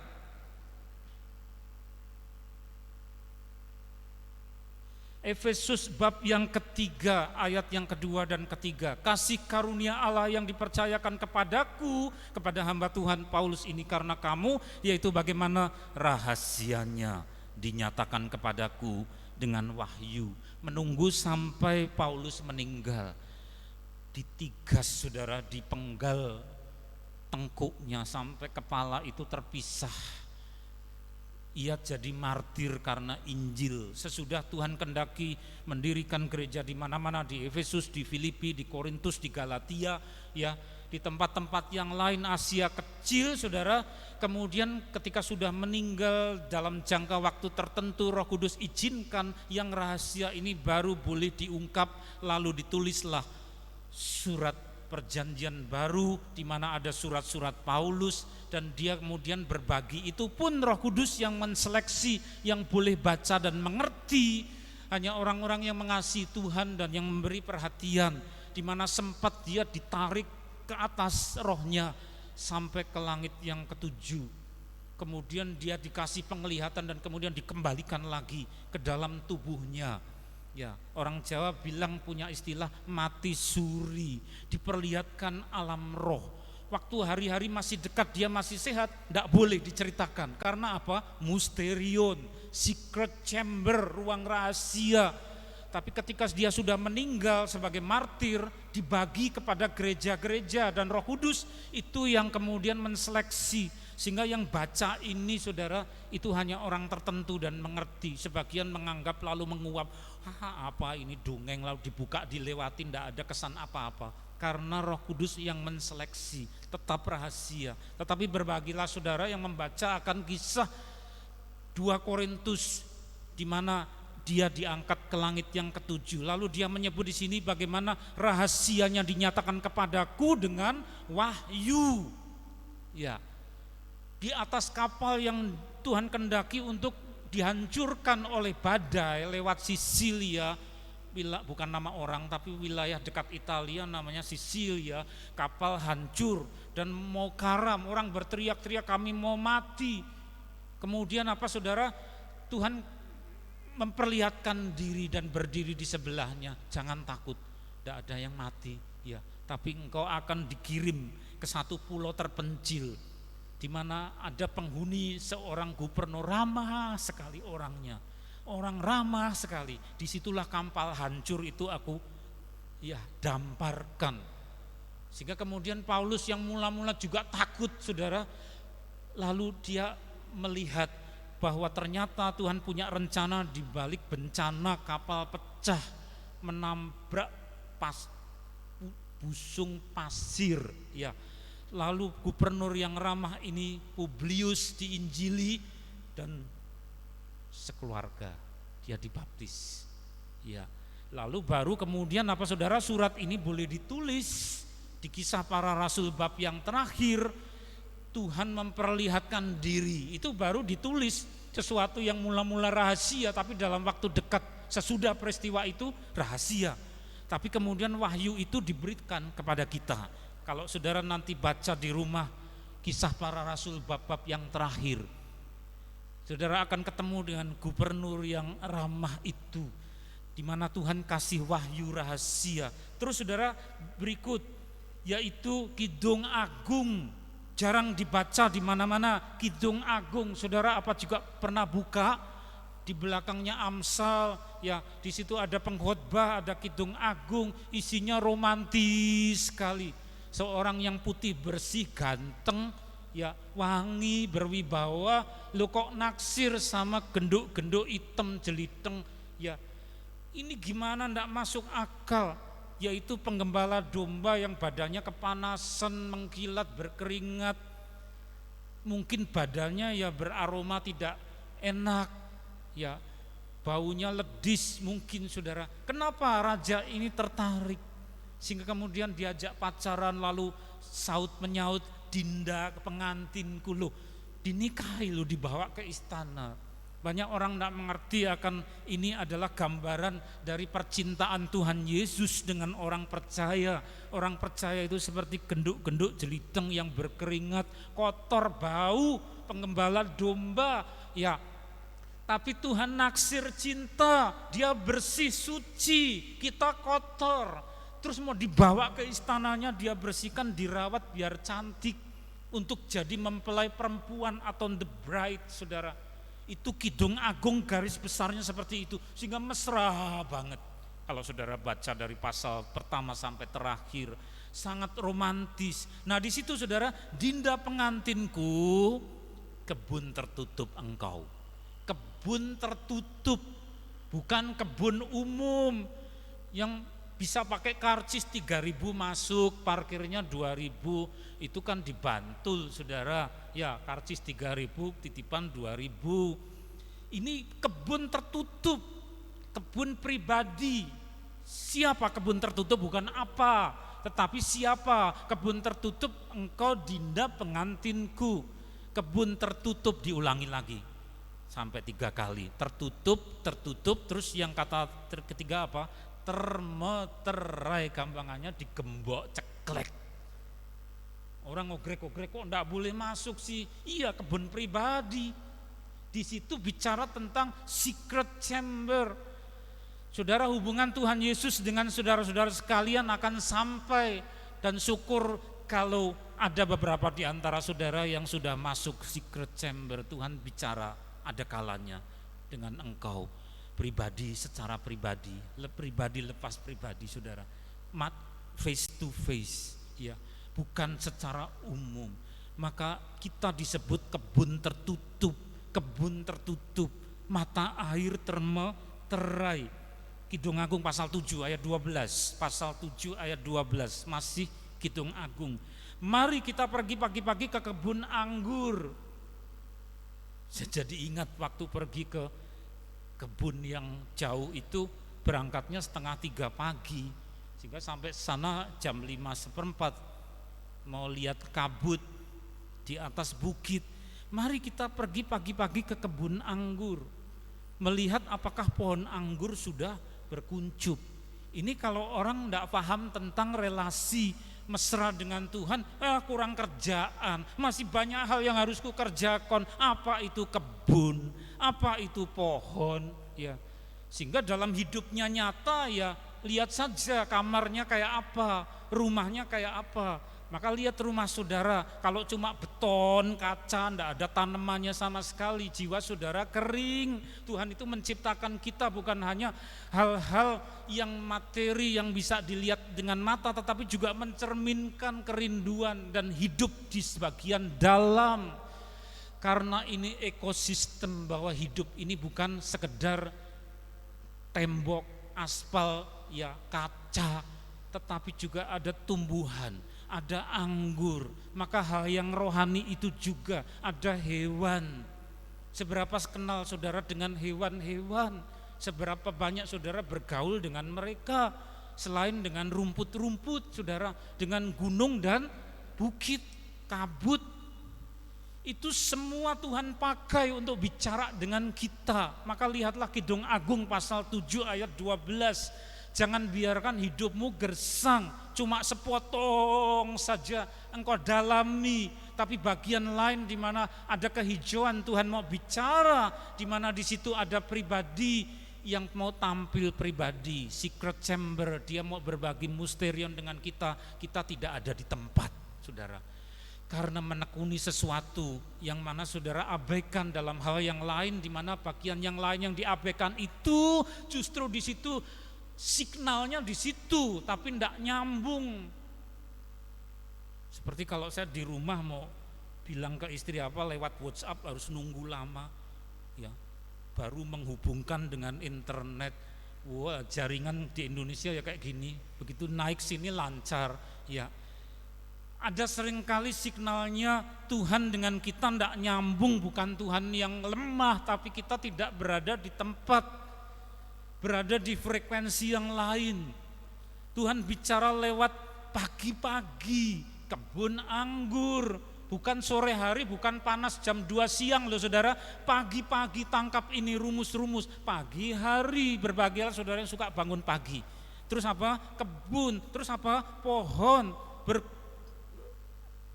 Efesus bab yang ketiga, ayat yang kedua dan ketiga. Kasih karunia Allah yang dipercayakan kepadaku, kepada hamba Tuhan Paulus ini karena kamu, yaitu bagaimana rahasianya dinyatakan kepadaku dengan wahyu. Menunggu sampai Paulus meninggal, ditigas, saudara, dipenggal tengkuknya sampai kepala itu terpisah. Ia jadi martir karena Injil. Sesudah Tuhan kendaki mendirikan gereja di mana-mana, di Efesus, di Filipi, di Korintus, di Galatia, ya, di tempat-tempat yang lain Asia kecil, saudara. Kemudian ketika sudah meninggal dalam jangka waktu tertentu, Roh Kudus izinkan yang rahasia ini baru boleh diungkap. Lalu ditulislah surat perjanjian baru, di mana ada surat-surat Paulus, dan dia kemudian berbagi. Itu pun Roh Kudus yang menseleksi yang boleh baca dan mengerti. Hanya orang-orang yang mengasihi Tuhan dan yang memberi perhatian, di mana sempat dia ditarik ke atas rohnya sampai ke langit yang ketujuh. Kemudian dia dikasih penglihatan dan kemudian dikembalikan lagi ke dalam tubuhnya. Ya, orang Jawa bilang punya istilah mati suri, diperlihatkan alam roh. Waktu hari-hari masih dekat dia masih sehat, tidak boleh diceritakan. Karena apa? Musterion, secret chamber, ruang rahasia. Tapi ketika dia sudah meninggal sebagai martir, dibagi kepada gereja-gereja dan Roh Kudus itu yang kemudian menseleksi. Sehingga yang baca ini saudara itu hanya orang tertentu dan mengerti. Sebagian menganggap lalu menguap, apa ini dongeng lalu dibuka dilewati, tidak ada kesan apa-apa. Karena Roh Kudus yang menseleksi, tetap rahasia. Tetapi berbagilah saudara yang membaca akan kisah 2 Korintus di mana dia diangkat ke langit yang ke-7. Lalu dia menyebut di sini bagaimana rahasianya dinyatakan kepadaku dengan wahyu. Ya. Di atas kapal yang Tuhan kendaki untuk dihancurkan oleh badai lewat Sisilia, bukan nama orang tapi wilayah dekat Italia namanya Sisilia, kapal hancur dan mau karam, orang berteriak-teriak kami mau mati. Kemudian apa saudara, Tuhan memperlihatkan diri dan berdiri di sebelahnya, jangan takut, tidak ada yang mati ya, tapi engkau akan dikirim ke satu pulau terpencil di mana ada penghuni seorang gubernur ramah sekali orangnya, orang ramah sekali. Disitulah kapal hancur itu aku ya damparkan. Sehingga kemudian Paulus yang mula-mula juga takut saudara, lalu dia melihat bahwa ternyata Tuhan punya rencana di balik bencana kapal pecah menabrak busung pasir ya. Lalu gubernur yang ramah ini Publius diinjili dan sekeluarga dia dibaptis. Ya. Lalu baru kemudian apa saudara, surat ini boleh ditulis di Kisah Para Rasul bab yang terakhir. Tuhan memperlihatkan diri, itu baru ditulis, sesuatu yang mula-mula rahasia tapi dalam waktu dekat sesudah peristiwa itu rahasia. Tapi kemudian wahyu itu diberikan kepada kita. Kalau saudara nanti baca di rumah Kisah Para Rasul bab-bab yang terakhir, saudara akan ketemu dengan gubernur yang ramah itu, di mana Tuhan kasih wahyu rahasia. Terus saudara berikut yaitu Kidung Agung, jarang dibaca di mana-mana. Kidung Agung, saudara apa juga pernah buka di belakangnya Amsal ya, di situ ada pengkhotbah, ada Kidung Agung, isinya romantis sekali. Seorang yang putih bersih ganteng ya, wangi berwibawa, lo kok naksir sama genduk-genduk hitam jeliteng ya. Ini gimana ndak masuk akal, yaitu penggembala domba yang badannya kepanasan, mengkilat, berkeringat, mungkin badannya ya beraroma tidak enak ya, baunya ledis mungkin saudara. Kenapa raja ini tertarik sehingga kemudian diajak pacaran, lalu saut menyaut, Dinda pengantinku lo, dinikahi lo, dibawa ke istana. Banyak orang tidak mengerti akan ini adalah gambaran dari percintaan Tuhan Yesus dengan orang percaya. Orang percaya itu seperti genduk-genduk jeliteng yang berkeringat, kotor, bau, penggembala domba ya. Tapi Tuhan naksir cinta, dia bersih, suci, kita kotor. Terus mau dibawa ke istananya, dia bersihkan, dirawat biar cantik untuk jadi mempelai perempuan atau the bride saudara. Itu Kidung Agung garis besarnya seperti itu, sehingga mesra banget. Kalau saudara baca dari pasal pertama sampai terakhir, sangat romantis. Nah di situ saudara, Dinda pengantinku, kebun tertutup engkau. Kebun tertutup, bukan kebun umum yang bisa pakai karcis 3.000 masuk, parkirnya 2.000, itu kan di Bantul saudara, ya karcis 3.000, titipan 2.000. Ini kebun tertutup, kebun pribadi. Siapa kebun tertutup? Bukan apa, tetapi siapa kebun tertutup? Engkau Dinda pengantinku. Kebun tertutup, diulangi lagi sampai 3 kali, tertutup, tertutup. Terus yang kata ketiga apa? Termeterai, gampangannya digembok ceklek. Orang ogrek-ogrek kok enggak boleh masuk sih? Iya, kebun pribadi. Di situ bicara tentang secret chamber. Saudara, hubungan Tuhan Yesus dengan saudara-saudara sekalian akan sampai, dan syukur kalau ada beberapa di antara saudara yang sudah masuk secret chamber. Tuhan bicara ada kalanya dengan engkau pribadi, secara pribadi, pribadi lepas pribadi, saudara, face to face, ya, bukan secara umum. Maka kita disebut kebun tertutup, mata air termeterai. Kidung Agung pasal 7 ayat 12, pasal 7 ayat 12, masih Kidung Agung. Mari kita pergi pagi-pagi ke kebun anggur. Saya jadi ingat waktu pergi ke kebun yang jauh itu, berangkatnya 2:30 pagi, sehingga sampai sana jam 5:15, mau lihat kabut di atas bukit. Mari kita pergi pagi-pagi ke kebun anggur, melihat apakah pohon anggur sudah berkuncup. Ini kalau orang tidak paham tentang relasi mesra dengan Tuhan, kurang kerjaan, masih banyak hal yang harus ku kerjakan. Apa itu kebun, apa itu pohon, ya. Sehingga dalam hidupnya nyata, ya, lihat saja kamarnya kayak apa, rumahnya kayak apa. Maka lihat rumah saudara, kalau cuma beton, kaca, tidak ada tanamannya sama sekali, jiwa saudara kering. Tuhan itu menciptakan kita bukan hanya hal-hal yang materi yang bisa dilihat dengan mata, tetapi juga mencerminkan kerinduan dan hidup di sebagian dalam. Karena ini ekosistem, bahwa hidup ini bukan sekedar tembok, aspal, ya, kaca, tetapi juga ada tumbuhan, ada anggur. Maka hal yang rohani itu juga ada hewan. Seberapa kenal saudara dengan hewan-hewan? Seberapa banyak saudara bergaul dengan mereka? Selain dengan rumput-rumput, saudara, dengan gunung dan bukit, kabut. Itu semua Tuhan pakai untuk bicara dengan kita. Maka lihatlah Kidung Agung pasal 7 ayat 12. Jangan biarkan hidupmu gersang, cuma sepotong saja engkau dalami, tapi bagian lain di mana ada kehijauan Tuhan mau bicara, di mana di situ ada pribadi yang mau tampil pribadi, secret chamber, dia mau berbagi misterion dengan kita. Kita tidak ada di tempat, saudara, karena menekuni sesuatu yang mana saudara abaikan dalam hal yang lain, di mana bagian yang lain yang diabaikan itu justru di situ signalnya di situ, tapi tidak nyambung. Seperti kalau saya di rumah mau bilang ke istri apa lewat WhatsApp harus nunggu lama, ya, baru menghubungkan dengan internet. Wah, jaringan di Indonesia ya kayak gini, begitu naik sini lancar, ya. Ada seringkali signalnya Tuhan dengan kita tidak nyambung, bukan Tuhan yang lemah, tapi kita tidak berada di tempat, berada di frekuensi yang lain. Tuhan bicara lewat pagi-pagi, kebun anggur, bukan sore hari, bukan panas jam 2 siang loh saudara. Pagi-pagi tangkap ini rumus-rumus, pagi hari. Berbagai saudara yang suka bangun pagi. Terus apa? Kebun, terus apa? Pohon,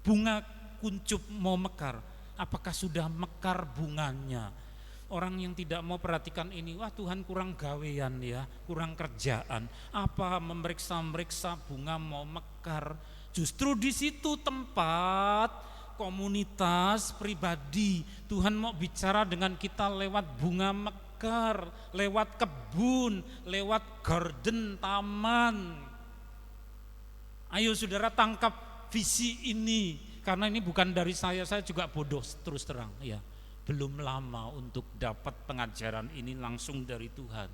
bunga kuncup mau mekar. Apakah sudah mekar bunganya? Orang yang tidak mau perhatikan ini, wah Tuhan kurang gawean ya, kurang kerjaan. Apa memeriksa-meriksa bunga mau mekar? Justru di situ tempat komunitas pribadi. Tuhan mau bicara dengan kita lewat bunga mekar, lewat kebun, lewat garden, taman. Ayo saudara tangkap visi ini, karena ini bukan dari saya juga bodoh terus terang ya. Belum lama untuk dapat pengajaran ini langsung dari Tuhan.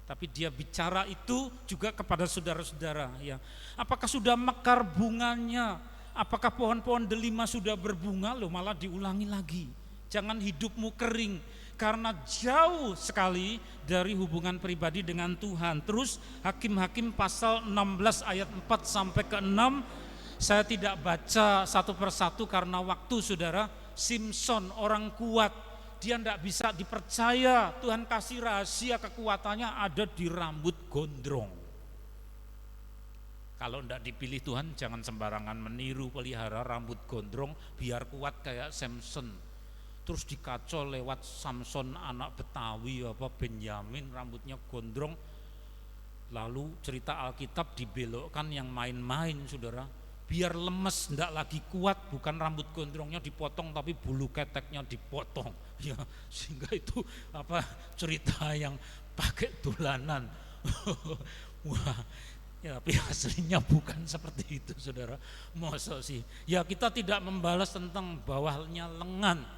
Tapi dia bicara itu juga kepada saudara-saudara ya. Apakah sudah mekar bunganya? Apakah pohon-pohon delima sudah berbunga? Loh, malah diulangi lagi. Jangan hidupmu kering karena jauh sekali dari hubungan pribadi dengan Tuhan. Terus Hakim-Hakim pasal 16 ayat 4 sampai ke 6. Saya tidak baca satu persatu karena waktu saudara. Simpson orang kuat, dia tidak bisa dipercaya. Tuhan kasih rahasia kekuatannya ada di rambut gondrong. Kalau tidak dipilih Tuhan jangan sembarangan meniru, pelihara rambut gondrong biar kuat kayak Samson. Terus dikacau lewat Samson anak Betawi apa Benyamin rambutnya gondrong. Lalu cerita Alkitab dibelokkan yang main-main, saudara. Biar lemes, ndak lagi kuat, bukan rambut gondrongnya dipotong tapi bulu keteknya dipotong. Ya, sehingga itu cerita yang pakai dolanan. Wah, ya, tapi aslinya bukan seperti itu, saudara. Masa sih? Ya, kita tidak membalas tentang bawahnya lengan.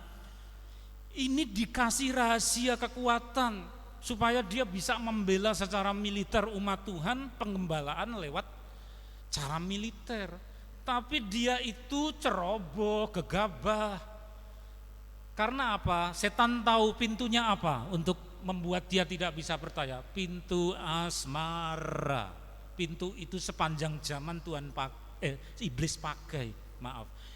Ini dikasih rahasia kekuatan supaya dia bisa membela secara militer umat Tuhan, penggembalaan lewat cara militer. Tapi dia itu ceroboh, gegabah. Karena apa? Setan tahu pintunya apa untuk membuat dia tidak bisa percaya. Pintu asmara. Pintu itu sepanjang zaman iblis pakai.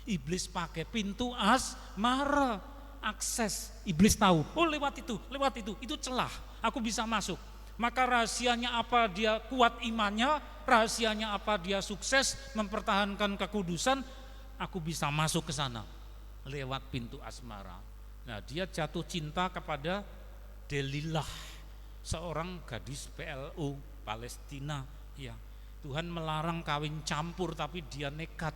Iblis pakai pintu asmara. Akses, iblis tahu. Oh, lewat itu celah. Aku bisa masuk. Maka rahasianya apa dia kuat imannya, rahasianya apa dia sukses mempertahankan kekudusan, aku bisa masuk ke sana lewat pintu asmara. Nah, dia jatuh cinta kepada Delilah, seorang gadis PLO Palestina. Ya, Tuhan melarang kawin campur tapi dia nekat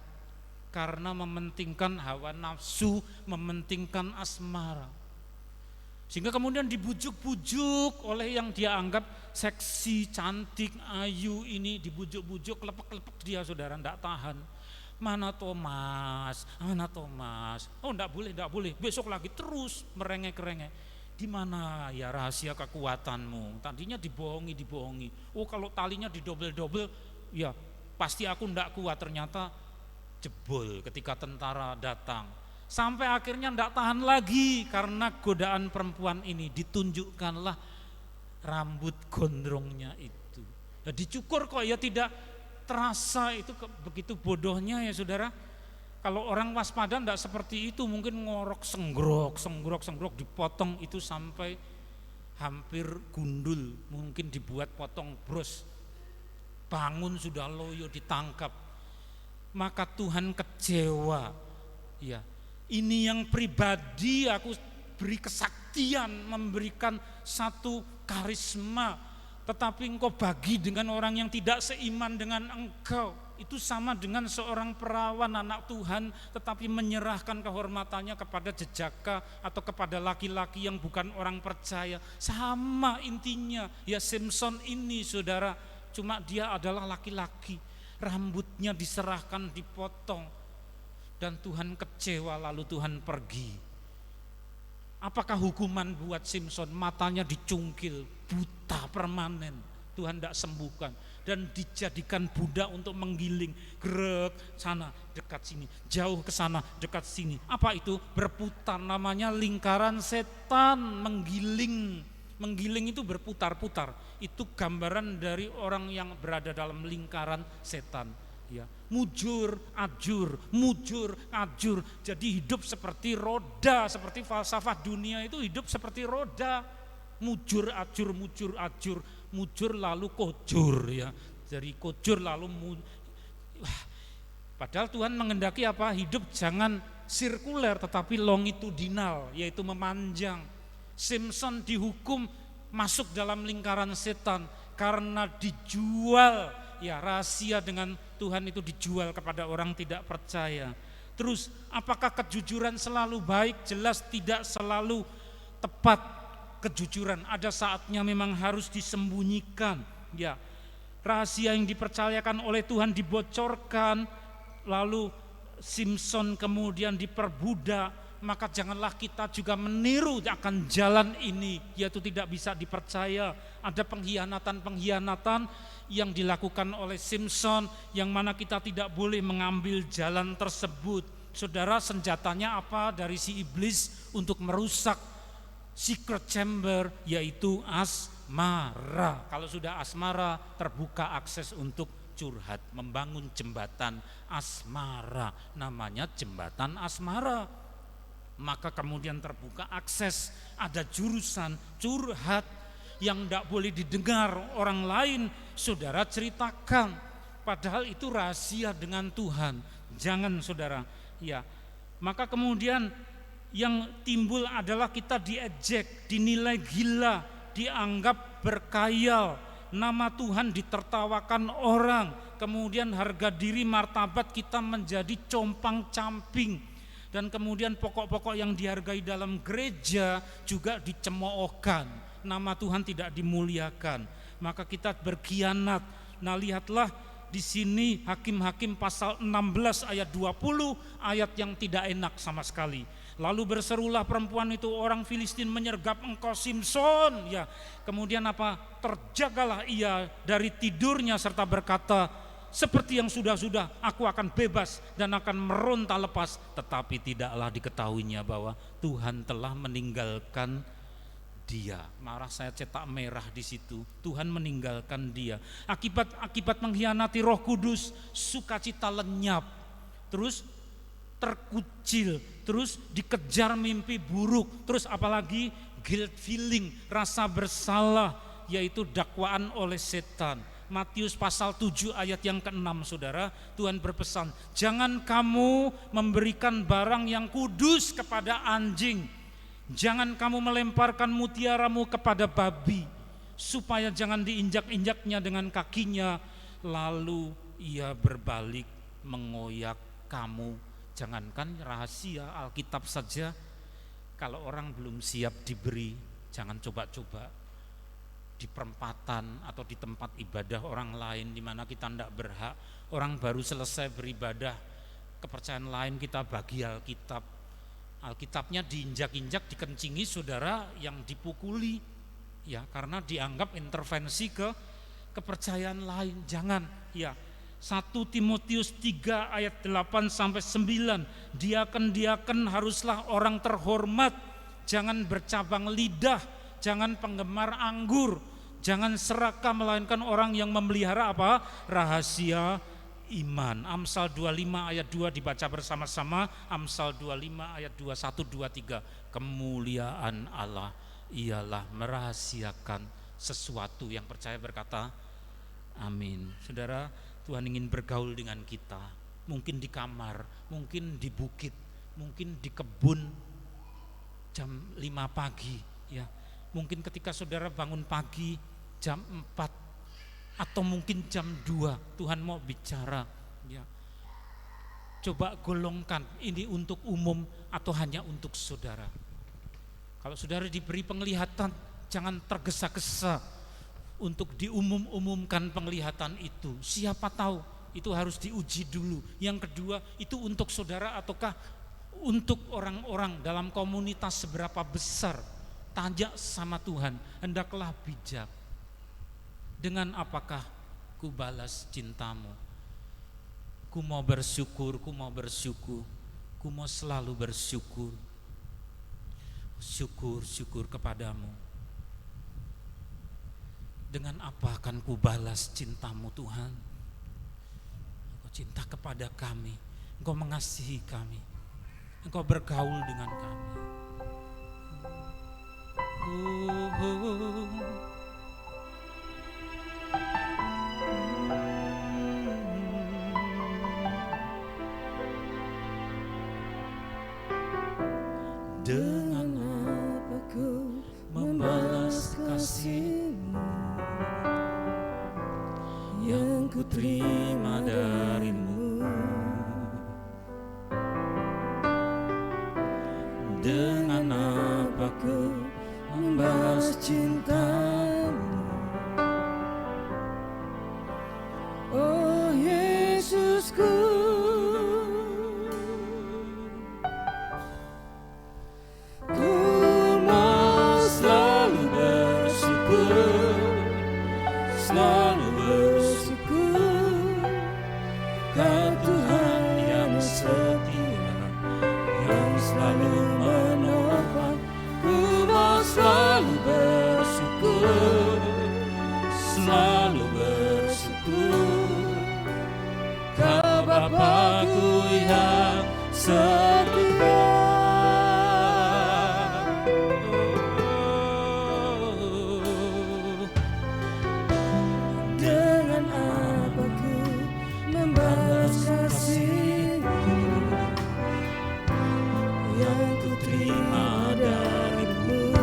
karena mementingkan hawa nafsu, mementingkan asmara. Sehingga kemudian dibujuk-bujuk oleh yang dia anggap seksi, cantik, ayu ini, dibujuk-bujuk, lepek-lepek dia, saudara, enggak tahan. Mana Thomas? Oh, enggak boleh. Besok lagi terus merengek-rengek. Di mana ya rahasia kekuatanmu? Tadinya dibohongi. Oh, kalau talinya didobel-dobel, ya pasti aku enggak kuat. Ternyata jebol ketika tentara datang. Sampai akhirnya tidak tahan lagi karena godaan perempuan ini, ditunjukkanlah rambut gondrongnya itu. Nah, dicukur kok ya tidak terasa, itu begitu bodohnya ya, saudara. Kalau orang waspada tidak seperti itu, mungkin ngorok senggrok dipotong itu sampai hampir gundul, mungkin dibuat potong bros. Bangun sudah loyo ditangkap. Maka Tuhan kecewa. Ya. Ini yang pribadi aku beri kesaktian, memberikan satu karisma, tetapi engkau bagi dengan orang yang tidak seiman dengan engkau. Itu sama dengan seorang perawan anak Tuhan tetapi menyerahkan kehormatannya kepada jejaka atau kepada laki-laki yang bukan orang percaya. Sama intinya, ya Simpson ini, saudara, cuma dia adalah laki-laki, rambutnya diserahkan, dipotong. Dan Tuhan kecewa, lalu Tuhan pergi. Apakah hukuman buat Simpson? Matanya dicungkil, buta permanen. Tuhan tidak sembuhkan. Dan dijadikan budak untuk menggiling. Grek, sana, dekat sini. Jauh ke sana, dekat sini. Apa itu? Berputar, namanya lingkaran setan, menggiling. Menggiling itu berputar-putar. Itu gambaran dari orang yang berada dalam lingkaran setan. Ya, mujur ajur. Jadi hidup seperti roda, seperti falsafah dunia itu hidup seperti roda, mujur ajur lalu kojur, ya. Dari kojur lalu padahal Tuhan menghendaki apa? Hidup jangan sirkuler tetapi longitudinal, yaitu memanjang. Simpson dihukum masuk dalam lingkaran setan karena dijual. Ya, rahasia dengan Tuhan itu dijual kepada orang tidak percaya. Terus, apakah kejujuran selalu baik? Jelas tidak selalu tepat kejujuran. Ada saatnya memang harus disembunyikan. Ya, rahasia yang dipercayakan oleh Tuhan dibocorkan, lalu Simpson kemudian diperbudak. Maka janganlah kita juga meniru akan jalan ini, yaitu tidak bisa dipercaya. Ada pengkhianatan yang dilakukan oleh Simpson, yang mana kita tidak boleh mengambil jalan tersebut. Saudara, senjatanya apa dari si iblis untuk merusak secret chamber, yaitu asmara. Kalau sudah asmara, terbuka akses untuk curhat, membangun jembatan asmara, namanya jembatan asmara. Maka kemudian terbuka akses, ada jurusan curhat yang tidak boleh didengar orang lain, saudara ceritakan. Padahal itu rahasia dengan Tuhan. Jangan, saudara. Ya, maka kemudian yang timbul adalah kita diejek, dinilai gila, dianggap berkhayal. nama Tuhan ditertawakan orang, kemudian harga diri martabat kita menjadi compang-camping, dan kemudian pokok-pokok yang dihargai dalam gereja juga dicemoohkan, nama Tuhan tidak dimuliakan, maka kita berkhianat. Nah, lihatlah di sini Hakim-Hakim pasal 16 ayat 20, ayat yang tidak enak sama sekali. Lalu berserulah perempuan itu, orang Filistin menyergap engkau Simson. Ya, kemudian apa? Terjagalah ia dari tidurnya serta berkata, seperti yang sudah-sudah, aku akan bebas dan akan meronta lepas. Tetapi tidaklah diketahuinya bahwa Tuhan telah meninggalkan dia. Marah saya cetak merah di situ. Tuhan meninggalkan dia. Akibat mengkhianati Roh Kudus, sukacita lenyap. Terus terkucil, terus dikejar mimpi buruk, terus apalagi guilt feeling, rasa bersalah, yaitu dakwaan oleh setan. Matius pasal 7 ayat yang ke-6, saudara, Tuhan berpesan, jangan kamu memberikan barang yang kudus kepada anjing, jangan kamu melemparkan mutiaramu kepada babi, supaya jangan diinjak-injaknya dengan kakinya, lalu ia berbalik mengoyak kamu. Jangankan rahasia Alkitab saja, kalau orang belum siap diberi, jangan coba-coba di perempatan atau di tempat ibadah orang lain di mana kita tidak berhak. Orang baru selesai beribadah, kepercayaan lain kita bagi Alkitab. Alkitabnya diinjak-injak, dikencingi, saudara, yang dipukuli, ya, karena dianggap intervensi ke kepercayaan lain. Jangan, ya. 1 Timotius 3 ayat 8 sampai 9, diaken-diaken haruslah orang terhormat, jangan bercabang lidah, jangan penggemar anggur, jangan serakah, melainkan orang yang memelihara apa? Rahasia iman. Amsal 25 ayat 2 dibaca bersama-sama. Amsal 25 ayat 21, 23. Kemuliaan Allah ialah merahasiakan sesuatu. Yang percaya berkata amin. Saudara, Tuhan ingin bergaul dengan kita, mungkin di kamar, mungkin di bukit, mungkin di kebun jam 5 pagi, ya. Mungkin ketika saudara bangun pagi jam 4 atau mungkin jam 2, Tuhan mau bicara, ya. Coba golongkan, ini untuk umum atau hanya untuk saudara. Kalau saudara diberi penglihatan, jangan tergesa-gesa untuk diumumkan penglihatan itu. Siapa tahu itu harus diuji dulu. Yang kedua, itu untuk saudara ataukah untuk orang-orang dalam komunitas seberapa besar? Tanya sama Tuhan, hendaklah bijak. Dengan apakah ku balas cintamu? Ku mau bersyukur, ku mau bersyukur, ku mau selalu bersyukur. Syukur kepadamu. Dengan apa akan ku balas cintamu Tuhan? Engkau cinta kepada kami, Engkau mengasihi kami, Engkau bergaul dengan kami. Dengan apa ku membalas kasih-Mu yang ku terima darimu? Dengan apa ku membalas cintamu? Oh Yesusku, ku mau selalu bersyukur, selalu bersyukur, Kau Tuhan yang setia, yang selalu menopang. Ku mau selalu bersyukur, selalu bersyukur, Kau Bapa-Ku yang setia. Dengan apa ku membalas kasih-Mu yang ku terima darimu?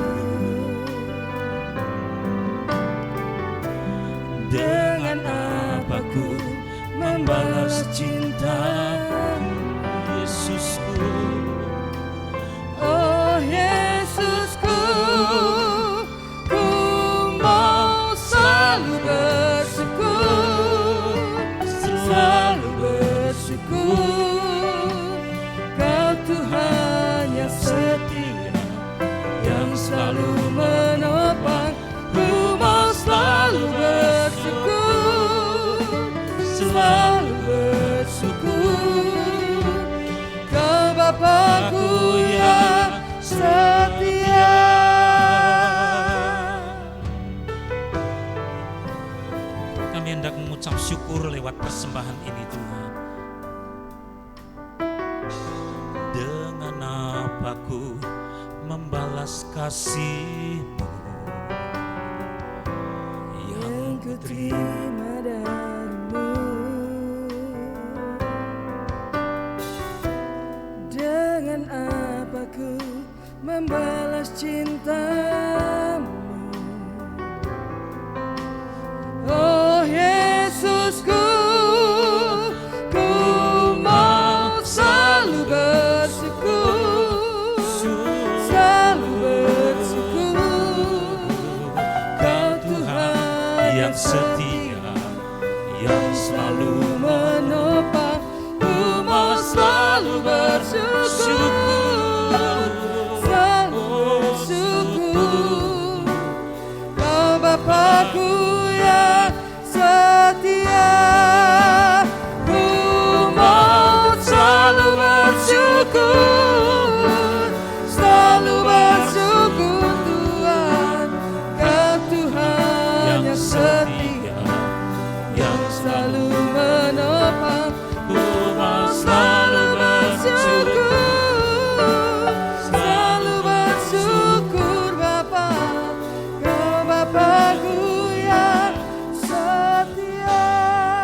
syukur lewat persembahan ini Tuhan. Dengan apa ku membalas kasih-Mu yang ku terima darimu. Dengan apa ku membalas cintamu. Oh Yesusku, ku mau selalu bersyukur, selalu bersyukur. Kau Tuhan yang setia, yang selalu menopang, ku mau selalu bersyukur, selalu bersyukur. Kau Bapakku yang setia, ku mau selalu bersyukur, selalu bersyukur Tuhan. Kau Tuhan yang setia, yang selalu menopang, ku mau selalu bersyukur, selalu bersyukur Bapa. Kau Bapakku yang setia.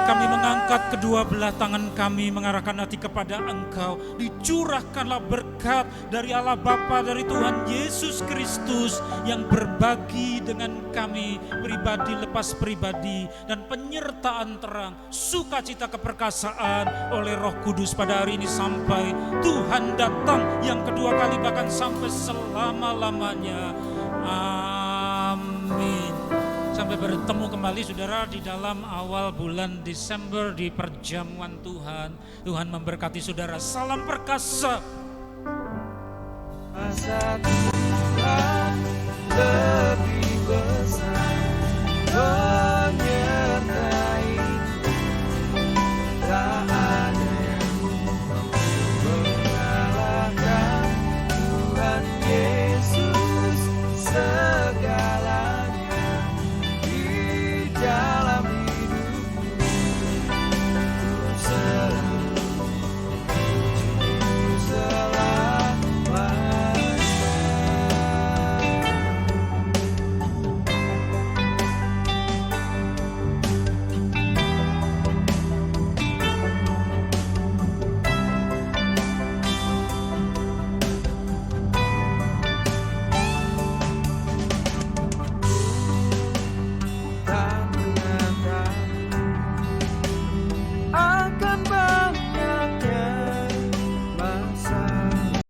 Kami mengangkat kedua belah tangan kami, mengarahkan hati kepada Engkau. Dicurahkanlah berkat dari Allah Bapa, dari Tuhan Yesus Kristus yang berbagi dengan kami pribadi lepas pribadi, dan penyertaan terang, sukacita keperkasaan oleh Roh Kudus pada hari ini sampai Tuhan datang yang kedua kali, bahkan sampai selama-lamanya. Amin. Sampai bertemu kembali saudara di dalam awal bulan Desember di perjamuan Tuhan. Tuhan memberkati saudara. Salam perkasa. Masa Tuhan lebih besar.